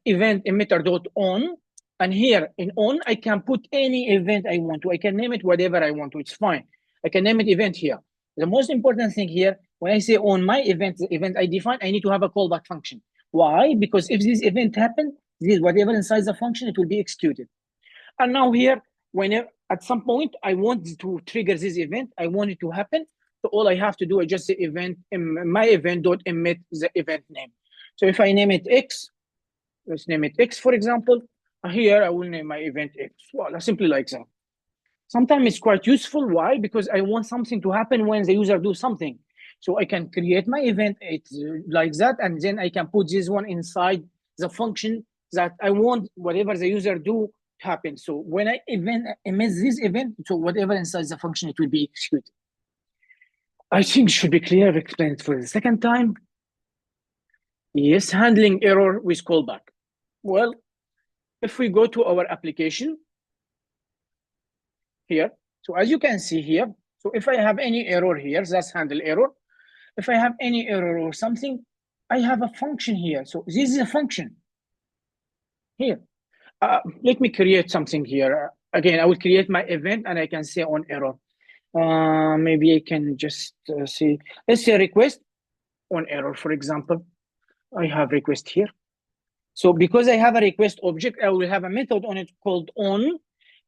Event emitter dot on, and here in on, I can put any event I want to. I can name it whatever I want to. It's fine. I can name it event here. The most important thing here, when I say on my event, the event I define, I need to have a callback function. Why? Because if this event happens, this whatever inside the function, it will be executed. And now here, whenever at some point I want to trigger this event, I want it to happen. So all I have to do is just say event, my event dot emit the event name. So if I name it X, let's name it X, for example. Here I will name my event X. Well, simply like that. Sometimes it's quite useful. Why? Because I want something to happen when the user do something. So I can create my event it's like that, and then I can put this one inside the function that I want whatever the user do happen. So when I emit this event, so whatever inside the function, it will be executed. I think it should be clear. I've explained it for the second time. Yes, handling error with callback. Well, if we go to our application here, so as you can see here, so if I have any error here, that's handle error. If I have any error or something, I have a function here. So this is a function here. Let me create something here. Again, I will create my event and I can say on error. Maybe I can just see, let's say request on error, for example. I have request here. So because I have a request object, I will have a method on it called on,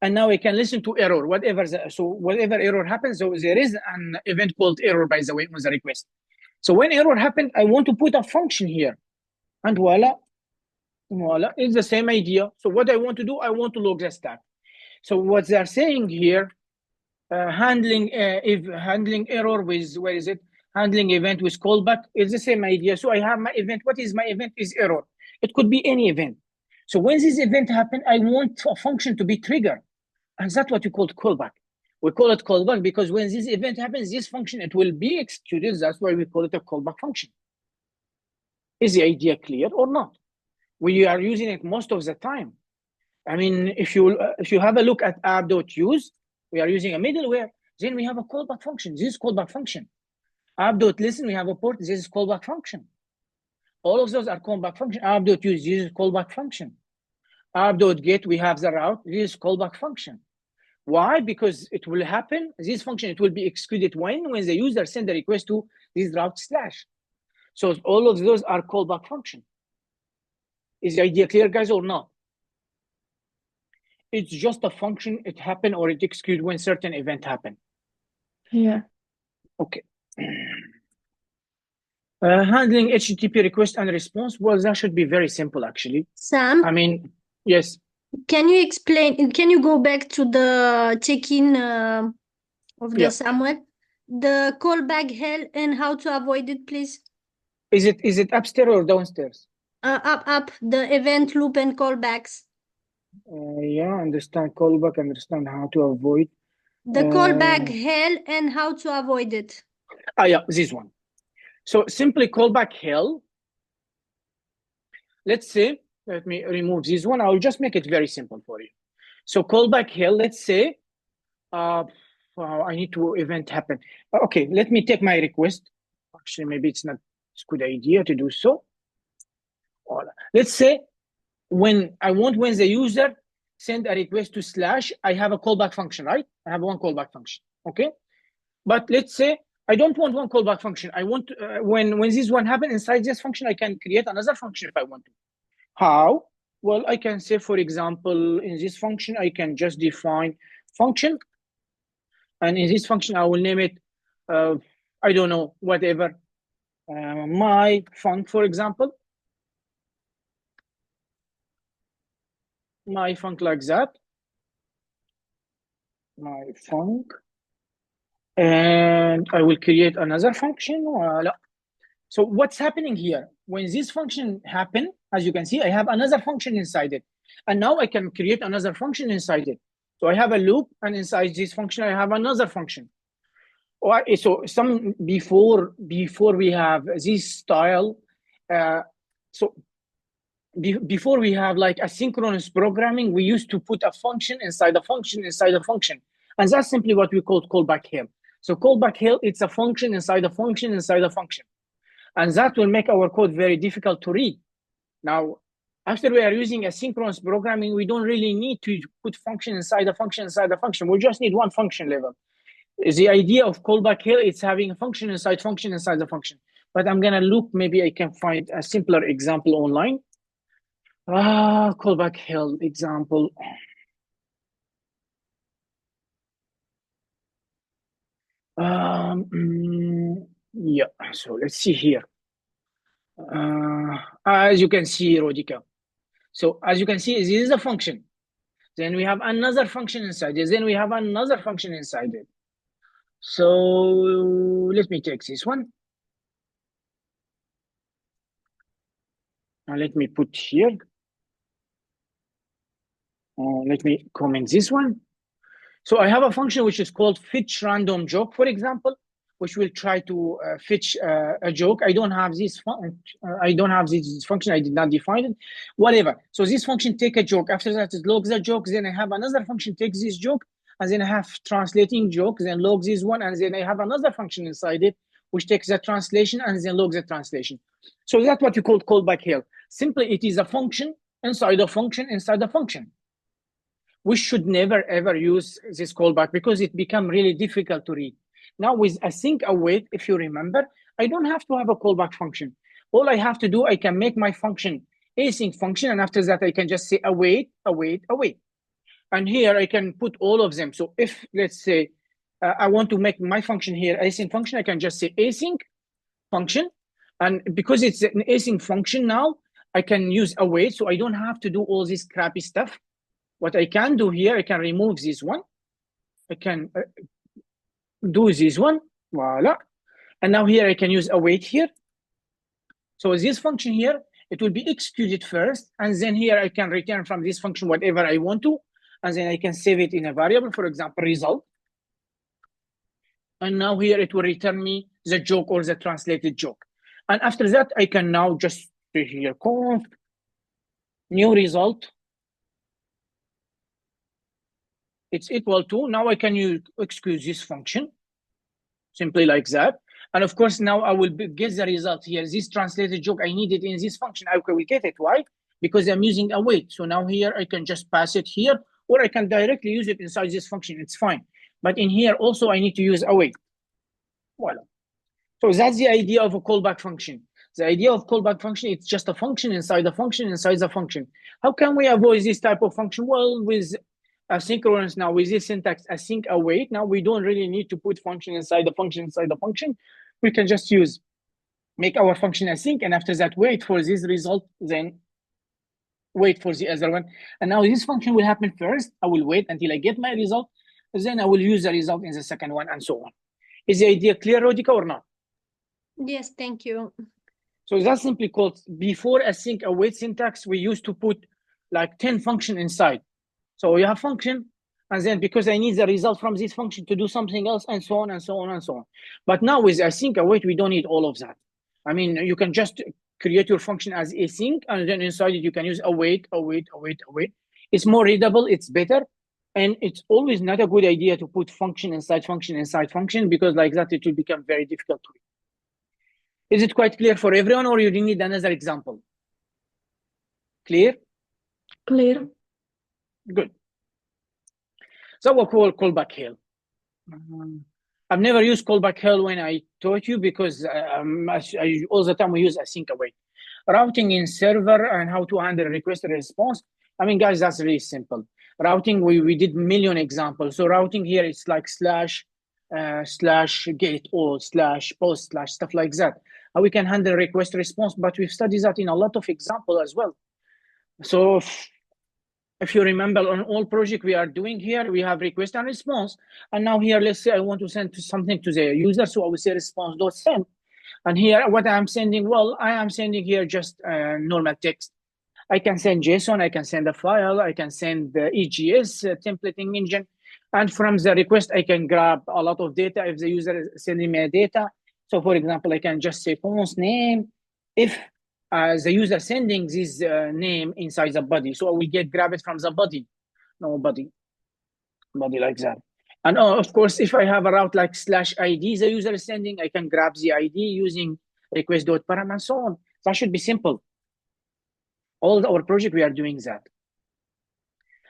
and now I can listen to error, whatever error happens. So there is an event called error, by the way, on the request. So when error happened, I want to put a function here, and voila, it's the same idea. So what I want to do, I want to log the stack. So what they're saying here, handling error with, where is it? Handling event with callback is the same idea. So I have my event. What is my event? Is error. It could be any event. So when this event happens, I want a function to be triggered. And that's what we call callback. We call it callback because when this event happens, this function, it will be executed. That's why we call it a callback function. Is the idea clear or not? We are using it most of the time. I mean, if you have a look at app.use, we are using a middleware. Then we have a callback function. This is callback function. App.listen, we have a port. This is callback function. All of those are callback function. App.use, this is callback function. App.get, we have the route. This is callback function. Why? Because it will happen. This function, it will be executed when the user send a request to this route slash. So all of those are callback function. Is the idea clear, guys, or not? It's just a function. It happen or it execute when certain event happen. Yeah. Okay. Handling HTTP request and response. Well, that should be very simple, actually. Sam, I mean, yes. can you explain? Can you go back to the check-in of the Yeah. Samuel? The callback hell and how to avoid it, please. Is it upstairs or downstairs? Up. The event loop and callbacks. Yeah, understand callback, understand how to avoid. The callback hell and how to avoid it. Yeah, this one. So simply callback hell. Let's say, let me remove this one. I'll just make it very simple for you. So callback hell, let's say, I need to event happen. Okay, let me take my request. Actually, maybe it's not a good idea to do so. Let's say when the user send a request to slash, I have a callback function, right? I have one callback function, okay? But let's say I don't want one callback function. I want when this one happens inside this function, I can create another function if I want to. How? Well, I can say, for example, in this function, I can just define function. And in this function, I will name it, I don't know, whatever, my func, for example. My func like that. My func. And I will create another function. Voila. So what's happening here? When this function happen, as you can see, I have another function inside it. And now I can create another function inside it. So I have a loop, and inside this function, I have another function. So some before we have this style, before we have like asynchronous programming, we used to put a function inside a function inside a function. And that's simply what we call callback here. So callback here, it's a function inside a function inside a function. And that will make our code very difficult to read. Now, after we are using asynchronous programming, we don't really need to put function inside a function inside a function. We just need one function level. The idea of callback here is having a function inside the function. But I'm gonna look, maybe I can find a simpler example online. Callback hill example. Yeah, so let's see here. As you can see, Rodica. So as you can see, this is a function. Then we have another function inside it. Then we have another function inside it. So let me take this one. Now let me put here. Let me comment this one. So I have a function which is called fetch random joke, for example, which will try to fetch a joke. I don't have this function. I did not define it. Whatever. So this function take a joke. After that, it logs a joke. Then I have another function takes this joke, and then I have translating joke. Then logs this one, and then I have another function inside it which takes the translation and then logs the translation. So that's what you call callback here. Simply, it is a function inside a function inside a function. We should never ever use this callback because it becomes really difficult to read. Now with async await, if you remember, I don't have to have a callback function. All I have to do, I can make my function async function, and after that I can just say await, await, await. And here I can put all of them. So if, let's say, I want to make my function here async function, I can just say async function. And because it's an async function now, I can use await, so I don't have to do all this crappy stuff. What I can do here, I can remove this one. I can do this one, voila. And now here I can use await here. So this function here, it will be executed first, and then here I can return from this function whatever I want to, and then I can save it in a variable, for example, result. And now here it will return me the joke or the translated joke. And after that, I can now just say here, conf, new result. It's equal to, now I can use excuse this function, simply like that. And of course, now I will get the result here. This translated joke, I need it in this function. I will get it. Why? Because I'm using await. So now here I can just pass it here, or I can directly use it inside this function. It's fine. But in here also, I need to use await. Voila. So that's the idea of a callback function. The idea of callback function, it's just a function inside a function inside the function. How can we avoid this type of function? Well, with asynchronous now, with this syntax async await, now we don't really need to put function inside the function inside the function. We can just make our function async, and after that, wait for this result, then wait for the other one. And now this function will happen first. I will wait until I get my result. Then I will use the result in the second one, and so on. Is the idea clear, Rodica, or not? Yes, thank you. So that's simply called, before async await syntax, we used to put like 10 function inside. So you have function, and then because I need the result from this function to do something else, and so on, and so on, and so on. But now with async await, we don't need all of that. I mean, you can just create your function as async, and then inside it, you can use await, await, await, await. It's more readable, it's better. And it's always not a good idea to put function inside function inside function, because like that, it will become very difficult to read. Is it quite clear for everyone, or you need another example? Clear? Clear. Good. So we'll call callback hill. I've never used callback hill when I taught you, because all the time we use async await. Routing in server and how to handle request and response. I mean, guys, that's really simple. Routing, we did million examples. So routing here, it's like slash get all /post / stuff like that. How we can handle request response, but we've studied that in a lot of examples as well. So if you remember, on all project we are doing here, we have request and response. And now here, let's say I want to send something to the user. So I will say response.send. And here, what I'm sending, well, I am sending here just normal text. I can send JSON, I can send a file, I can send the EGS templating engine. And from the request, I can grab a lot of data if the user is sending me data. So for example, I can just say const name if the user sending this name inside the body. So we grab it from the body, no body like that. And of course, if I have a route like /ID the user is sending, I can grab the ID using request.param, and so on. That should be simple. All our project, we are doing that.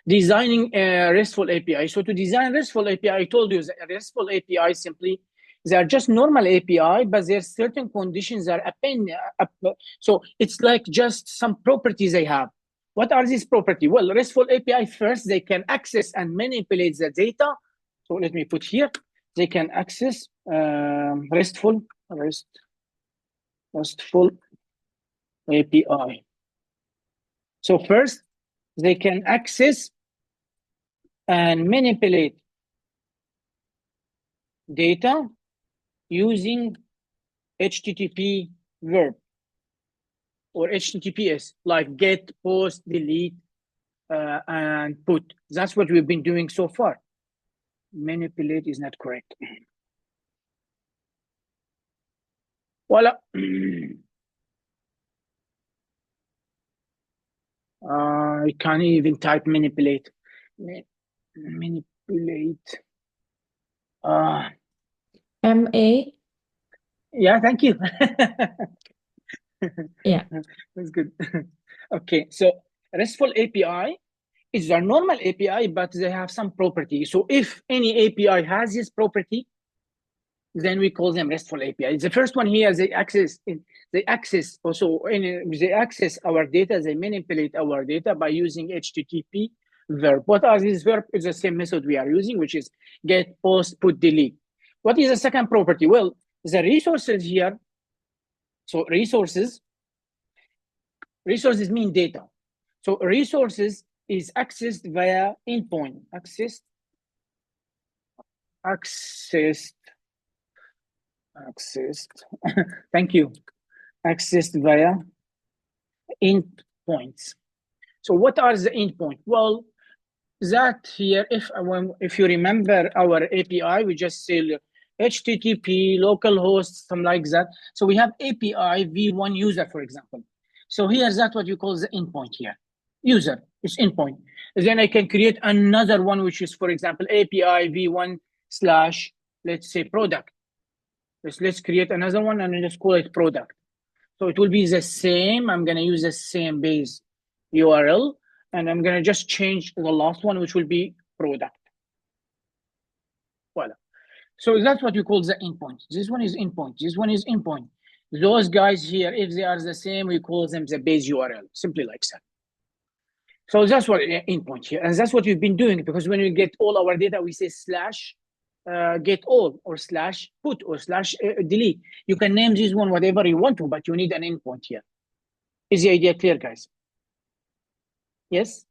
Designing a RESTful API. So to design RESTful API, I told you that RESTful API simply, they are just normal API, but there's certain conditions that are so it's like just some properties they have. What are these properties? Well, RESTful API, first, they can access and manipulate the data. So let me put here, they can access RESTful API. So first, they can access and manipulate data using HTTP verb or HTTPS, like get, post, delete, and put. That's what we've been doing so far. Manipulate is not correct. Voila. I can't even type manipulate. Manipulate. MA. Yeah, thank you. Yeah. That's good. Okay, so RESTful API is a normal API, but they have some property. So if any API has this property, then we call them RESTful API. The first one here, they access our data, they manipulate our data by using HTTP verb. What are these verbs? It's the same method we are using, which is get, post, put, delete. What is the second property? Well, the resources here, so resources mean data. So resources is accessed via endpoint, accessed. Thank you. Accessed via endpoints. So what are the endpoints? Well, that here, if you remember our API, we just say HTTP, localhost, something like that. So we have API v1 user, for example. So here's that what you call the endpoint here. User is endpoint. Then I can create another one, which is, for example, API v1 / let's say product. Let's create another one and let's call it product. So it will be the same. I'm going to use the same base URL, and I'm going to just change the last one, which will be product. Voila. So that's what you call the endpoint. This one is endpoint. This one is endpoint. Those guys here, if they are the same, we call them the base URL, simply like that. So that's what endpoint here. And that's what we've been doing, because when we get all our data, we say / get all or / put or / delete. You can name this one whatever you want to, but you need an endpoint here. Is the idea clear, guys? Yes?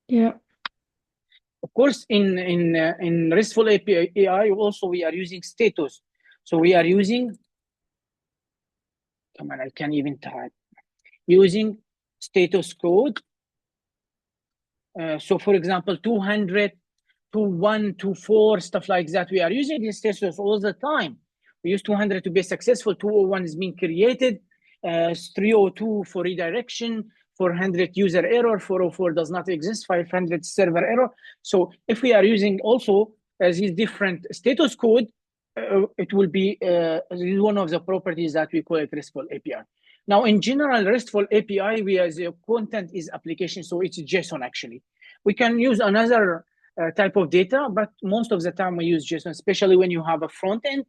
Yeah. Of course, in RESTful API also we are using status. So we are using, come on, I can't even type, using status code. So for example, 200, 21, 24, stuff like that. We are using this status all the time. We use 200 to be successful, 201 is being created, 302 for redirection, 400 user error, 404 does not exist, 500 server error. So if we are using also these different status code, it will be one of the properties that we call it RESTful API. Now, in general, RESTful API, the content is application, so it's JSON actually. We can use another type of data, but most of the time we use JSON, especially when you have a front end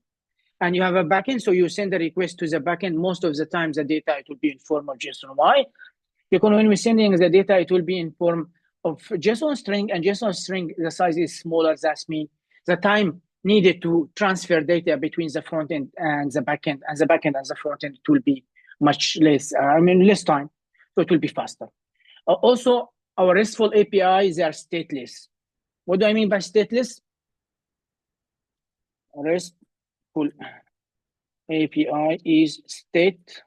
and you have a backend. So you send a request to the backend. Most of the time, the data, it will be in form of JSON. Why? Because when we're sending the data, it will be in form of JSON string, and JSON string, the size is smaller. That means the time needed to transfer data between the front end and the backend, and the backend and the front end, it will be much less, less time. So it will be faster. Also, our RESTful APIs are stateless. What do I mean by stateless? RESTful API is stateless.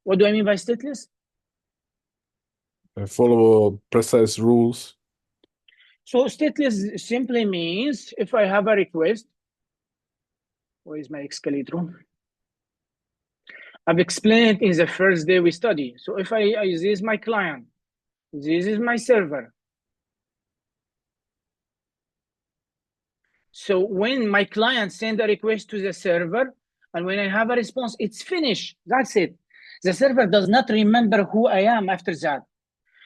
What do I mean by stateless? Follow precise rules. So stateless simply means if I have a request, where is my escalator? I've explained in the first day we study. So if this is my client, this is my server. So when my client send a request to the server, And when I have a response, it's finished. That's it. The server does not remember who I am after that.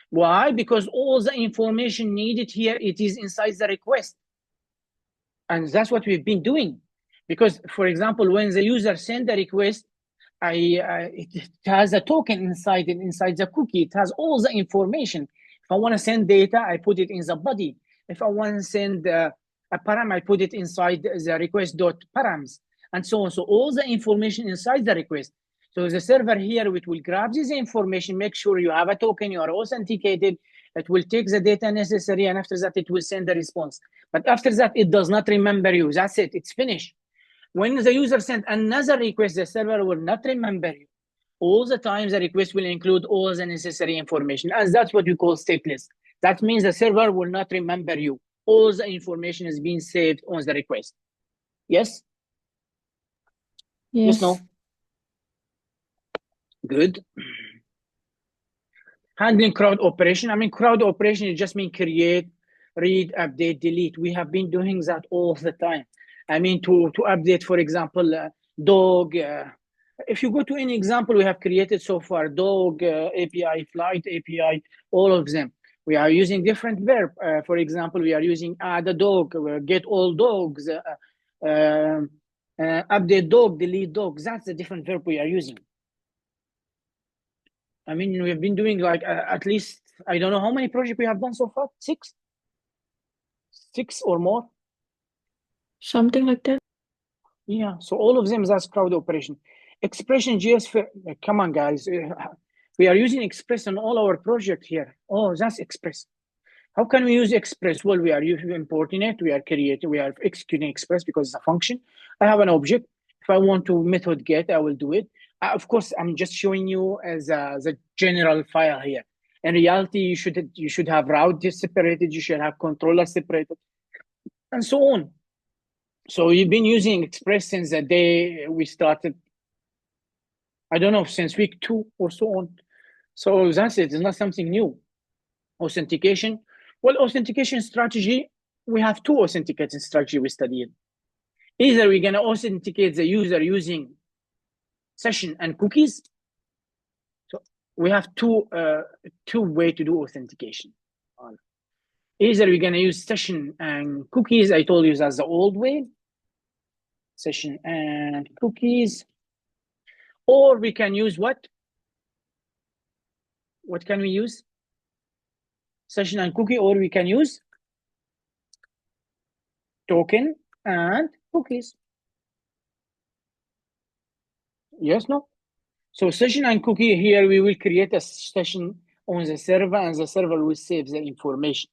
Why? Because all the information needed here, it is inside the request. And that's what we've been doing. Because, for example, when the user sends a request, it has a token inside the cookie. It has all the information. If I want to send data, I put it in the body. If I want to send a param, I put it inside the request.params, and so on. So all the information inside the request. So the server here, it will grab this information, make sure you have a token, you are authenticated. It will take the data necessary, and after that, it will send the response. But after that, it does not remember you. That's it. It's finished. When the user sends another request, the server will not remember you. All the time, the request will include all the necessary information, and that's what we call stateless. That means the server will not remember you. All the information is being saved on the request. Yes? Yes, no? Good. Handling crowd operation. I mean, crowd operation, it just means create, read, update, delete. We have been doing that all the time. I mean, to update, for example, dog. If you go to any example we have created so far, dog API, flight API, all of them. We are using different verb. For example, we are using add a dog, get all dogs, update dog, delete dog. That's the different verb we are using. I mean, we've been doing like at least, I don't know how many projects we have done so far. 6? 6 or more? Something like that. Yeah, so all of them, that's crowd operation. Expression.js, come on, guys. We are using Express on all our projects here. Oh, that's Express. How can we use Express? Well, we are importing it. We are creating, we are executing Express because it's a function. I have an object. If I want to method get, I will do it. Of course, I'm just showing you as the general file here. In reality, you should have route separated. You should have controller separated, and so on. So we've been using Express since the day we started. I don't know, since week 2 or so on. So that's it. It's not something new. Authentication. Well, authentication strategy, we have 2 authentication strategy we studied. Either we're going to authenticate the user using session and cookies. So we have two ways to do authentication. Either we're going to use session and cookies. I told you that's the old way. Session and cookies. Or we can use what? What can we use? Session and cookie, or we can use token and cookies. Yes, no? So session and cookie here, we will create a session on the server and the server will save the information.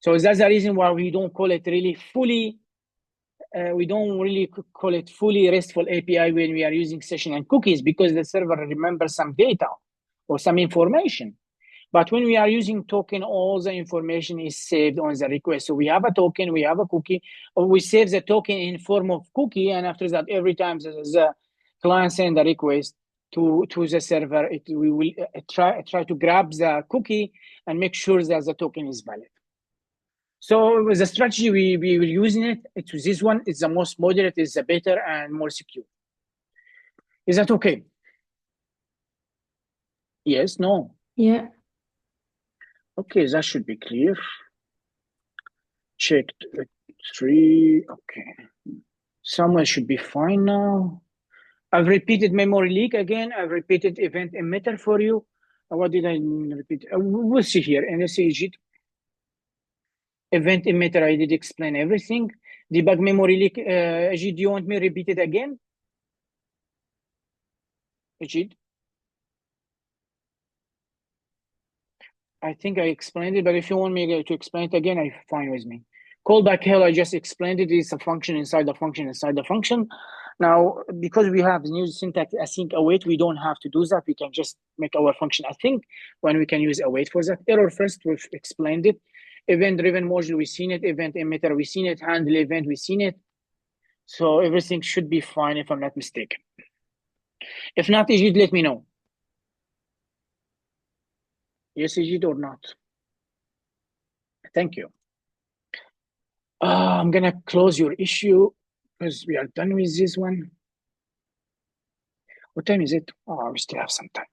So that's the reason why we don't call it really fully, we don't really call it fully RESTful API when we are using session and cookies, because the server remembers some data or some information. But when we are using token, all the information is saved on the request. So we have a token, we have a cookie, or we save the token in form of cookie, and after that, every time the client sends a request to the server, we will try to grab the cookie and make sure that the token is valid. So with the strategy we were using it was this one. It's the most moderate, it's the better and more secure. Is that okay? Yes, no? Yeah. Okay, that should be clear. Checked 3. Okay. Somewhere should be fine now. I've repeated memory leak again. I've repeated event emitter for you. What did I repeat? We'll see here. NSAG event emitter, I did explain everything. Debug memory leak. Ajid, do you want me to repeat it again? Ajid? I think I explained it, but if you want me to explain it again, I'm fine with me. Callback hell, I just explained it. It's a function inside the function inside the function. Now, because we have the new syntax async await, we don't have to do that. We can just make our function async when we can use await for that. Error first, we've explained it. Event-driven module, we've seen it. Event emitter, we've seen it. Handle event, we've seen it. So everything should be fine if I'm not mistaken. If not, Ajid, let me know. Yes, Ajid, or not? Thank you. I'm gonna close your issue because we are done with this one. What time is it? Oh, we still have some time.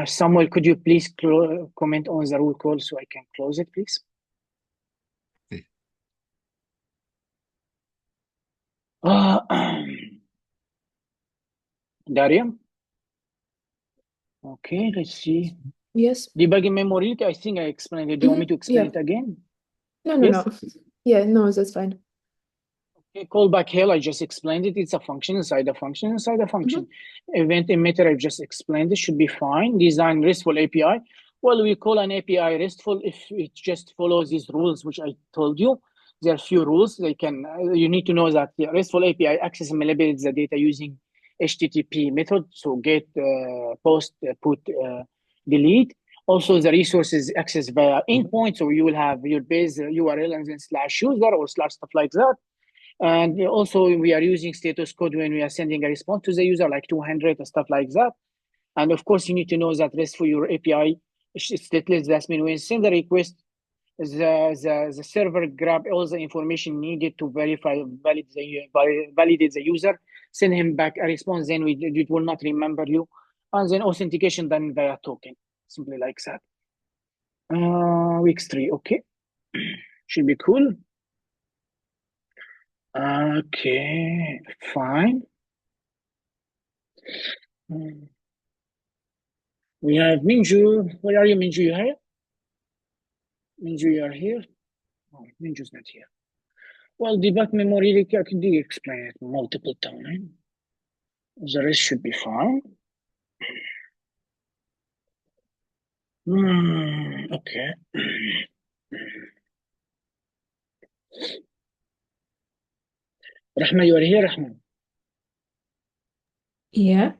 Samuel, could you please comment on the roll call so I can close it, please? Okay. Daria? Okay, let's see. Yes. Debugging memory, I think I explained it. Do you want me to explain Yeah. it again? No, Yes? no. Yeah, no, that's fine. Okay, callback here, I just explained it. It's a function inside a function inside a function. Event emitter, I've just explained it, should be fine. Design RESTful API. Well, we call an API RESTful if it just follows these rules, which I told you. There are a few rules. You need to know that the RESTful API access and manipulates the data using HTTP method. So get, post, put, delete. Also, the resources access via endpoint. So you will have your base URL and then /user or / stuff like that. And also, we are using status code when we are sending a response to the user, like 200 and stuff like that. And of course, you need to know that REST for your API stateless. That means when you send a request, the server grab all the information needed to validate the user, send him back a response, then it will not remember you. And then authentication done via token, simply like that. Weeks 3, okay. Should be cool. Okay, fine. We have Minju. Where are you, Minju? You here? Minju, you are here? Oh, Minju's not here. Well, debug memory, I can explain it multiple times. The rest should be fine. Okay. Rahma, you are here, Rahma? Yeah.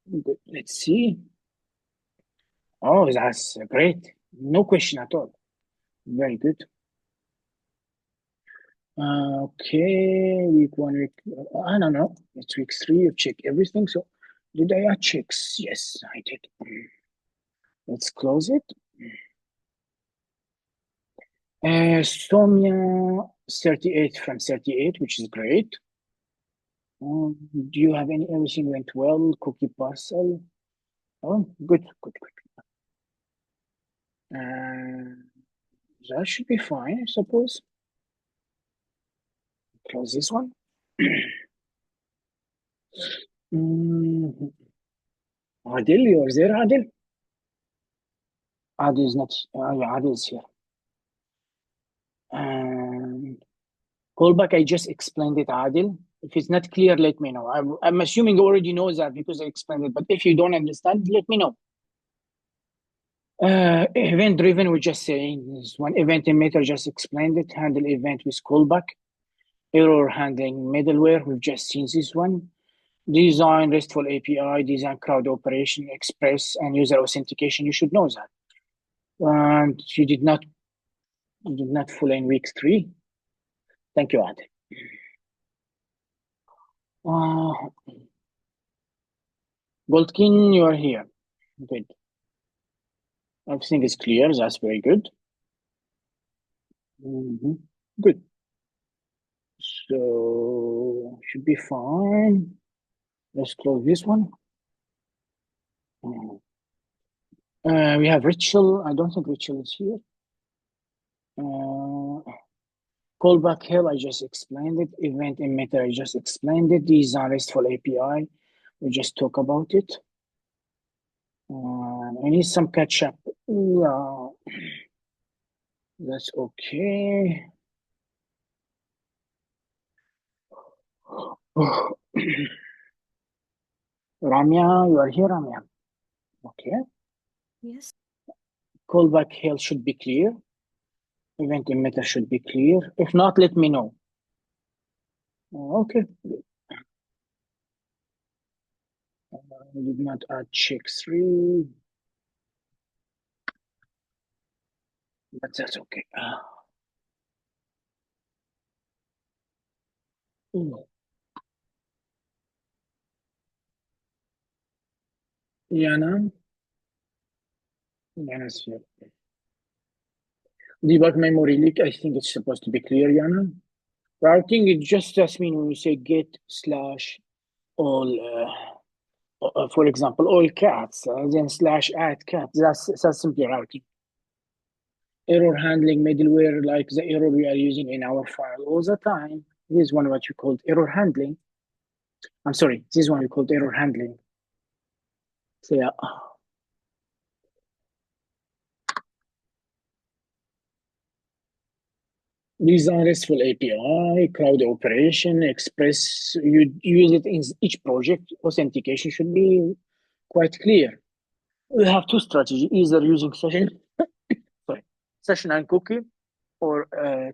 Good. Let's see. Oh, that's great. No question at all. Very good. Okay, week 1, I don't know. It's week 3. You check everything. So, did I add checks? Yes, I did. Let's close it. Somia 38 from 38, which is great. Do you have everything went well? Cookie parcel. Oh, good. That should be fine, I suppose. Close this one. Adil, you're there, Adil? Adil is not. Yeah, Adil is here. Callback, I just explained it, Adil. If it's not clear, let me know. I'm assuming you already know that because I explained it, but if you don't understand, let me know. Event driven, we're just saying this one. Event emitter, just explained it. Handle event with callback. Error handling middleware, we've just seen this one. Design RESTful API, design crowd operation, express, and user authentication. You should know that. And you did not follow in week 3. Thank you, Adil. Goldkin, you are here. Good. Everything is clear. That's very good. Good. So should be fine. Let's close this one. We have Rachel. I don't think Rachel is here. Callback here, I just explained it. Event emitter, I just explained it. These are RESTful API. We just talk about it. I need some catch up. That's okay. Ramya, you are here, Ramya. Okay. Yes. Callback here should be clear. Event emitter should be clear. If not, let me know. Okay. We did not add check 3. But that's okay. Yana's here. Debug memory leak, I think it's supposed to be clear, Yana. Routing, it just means when you say get slash all, for example, all cats, then slash add cat. That's simply routing. Error handling middleware, like the error we are using in our file all the time. This one what you called error handling. I'm sorry, this one we called error handling. So yeah. Design RESTful API, cloud operation, Express, you use it in each project. Authentication should be quite clear. We have two strategies, either using session and cookie, or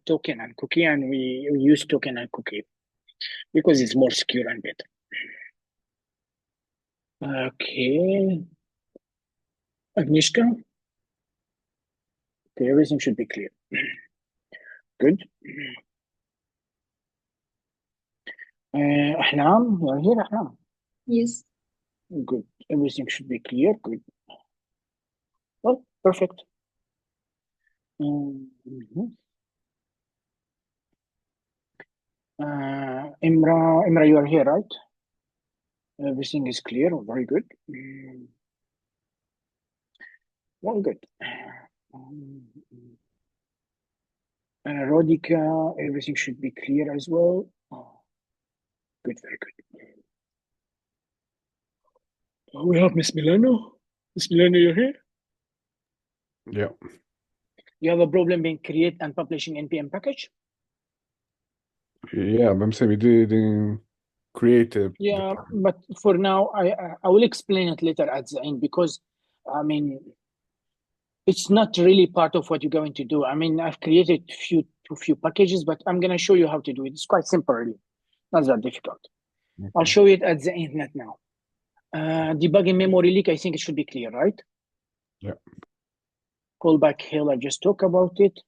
token and cookie, and we use token and cookie because it's more secure and better. Okay. Agnieszka? Okay, everything should be clear. Good. Ahlam, you're here, Ahlam. Yes. Good. Everything should be clear. Good. Well, perfect. Imra, you are here, right? Everything is clear. Very good. Well, good. Rodica, everything should be clear as well. Good, very good. We have Miss Milano. Miss Milano, you're here? Yeah. You have a problem being create and publishing NPM package? Yeah, I'm saying we didn't create a Yeah, but for now, I will explain it later at the end because, I mean, it's not really part of what you're going to do. I mean, I've created a few packages, but I'm going to show you how to do it. It's quite simple, really. Not that difficult. Okay. I'll show you it at the end, not now. Debugging memory leak, I think it should be clear, right? Yeah. Callback hill, I just talked about it.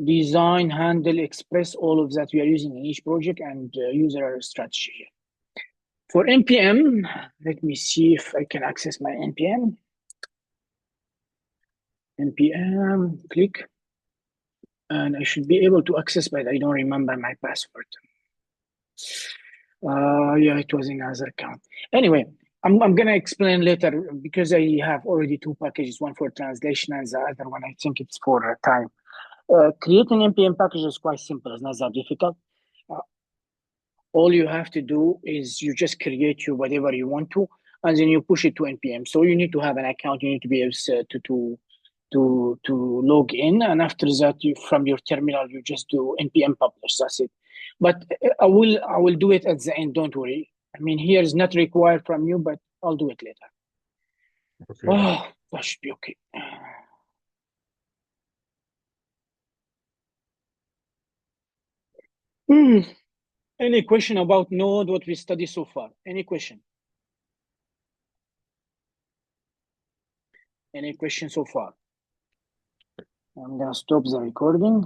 Design, handle, express, all of that we are using in each project, and user strategy here. For NPM, let me see if I can access my NPM. NPM, click. And I should be able to access, but I don't remember my password. Yeah, it was in another account. Anyway, I'm going to explain later because I have already two packages, one for translation and the other one, I think it's for time. Creating NPM package is quite simple. It's not that difficult. All you have to do is you just create you whatever you want to, and then you push it to NPM. So you need to have an account. You need to be able to log in, and after that, from your terminal, you just do NPM publish. That's it. But I will do it at the end. Don't worry. I mean, here is not required from you, but I'll do it later. Okay. Oh, that should be okay. Any question about Node, what we studied so far? Any question? Any question so far? I'm gonna stop the recording.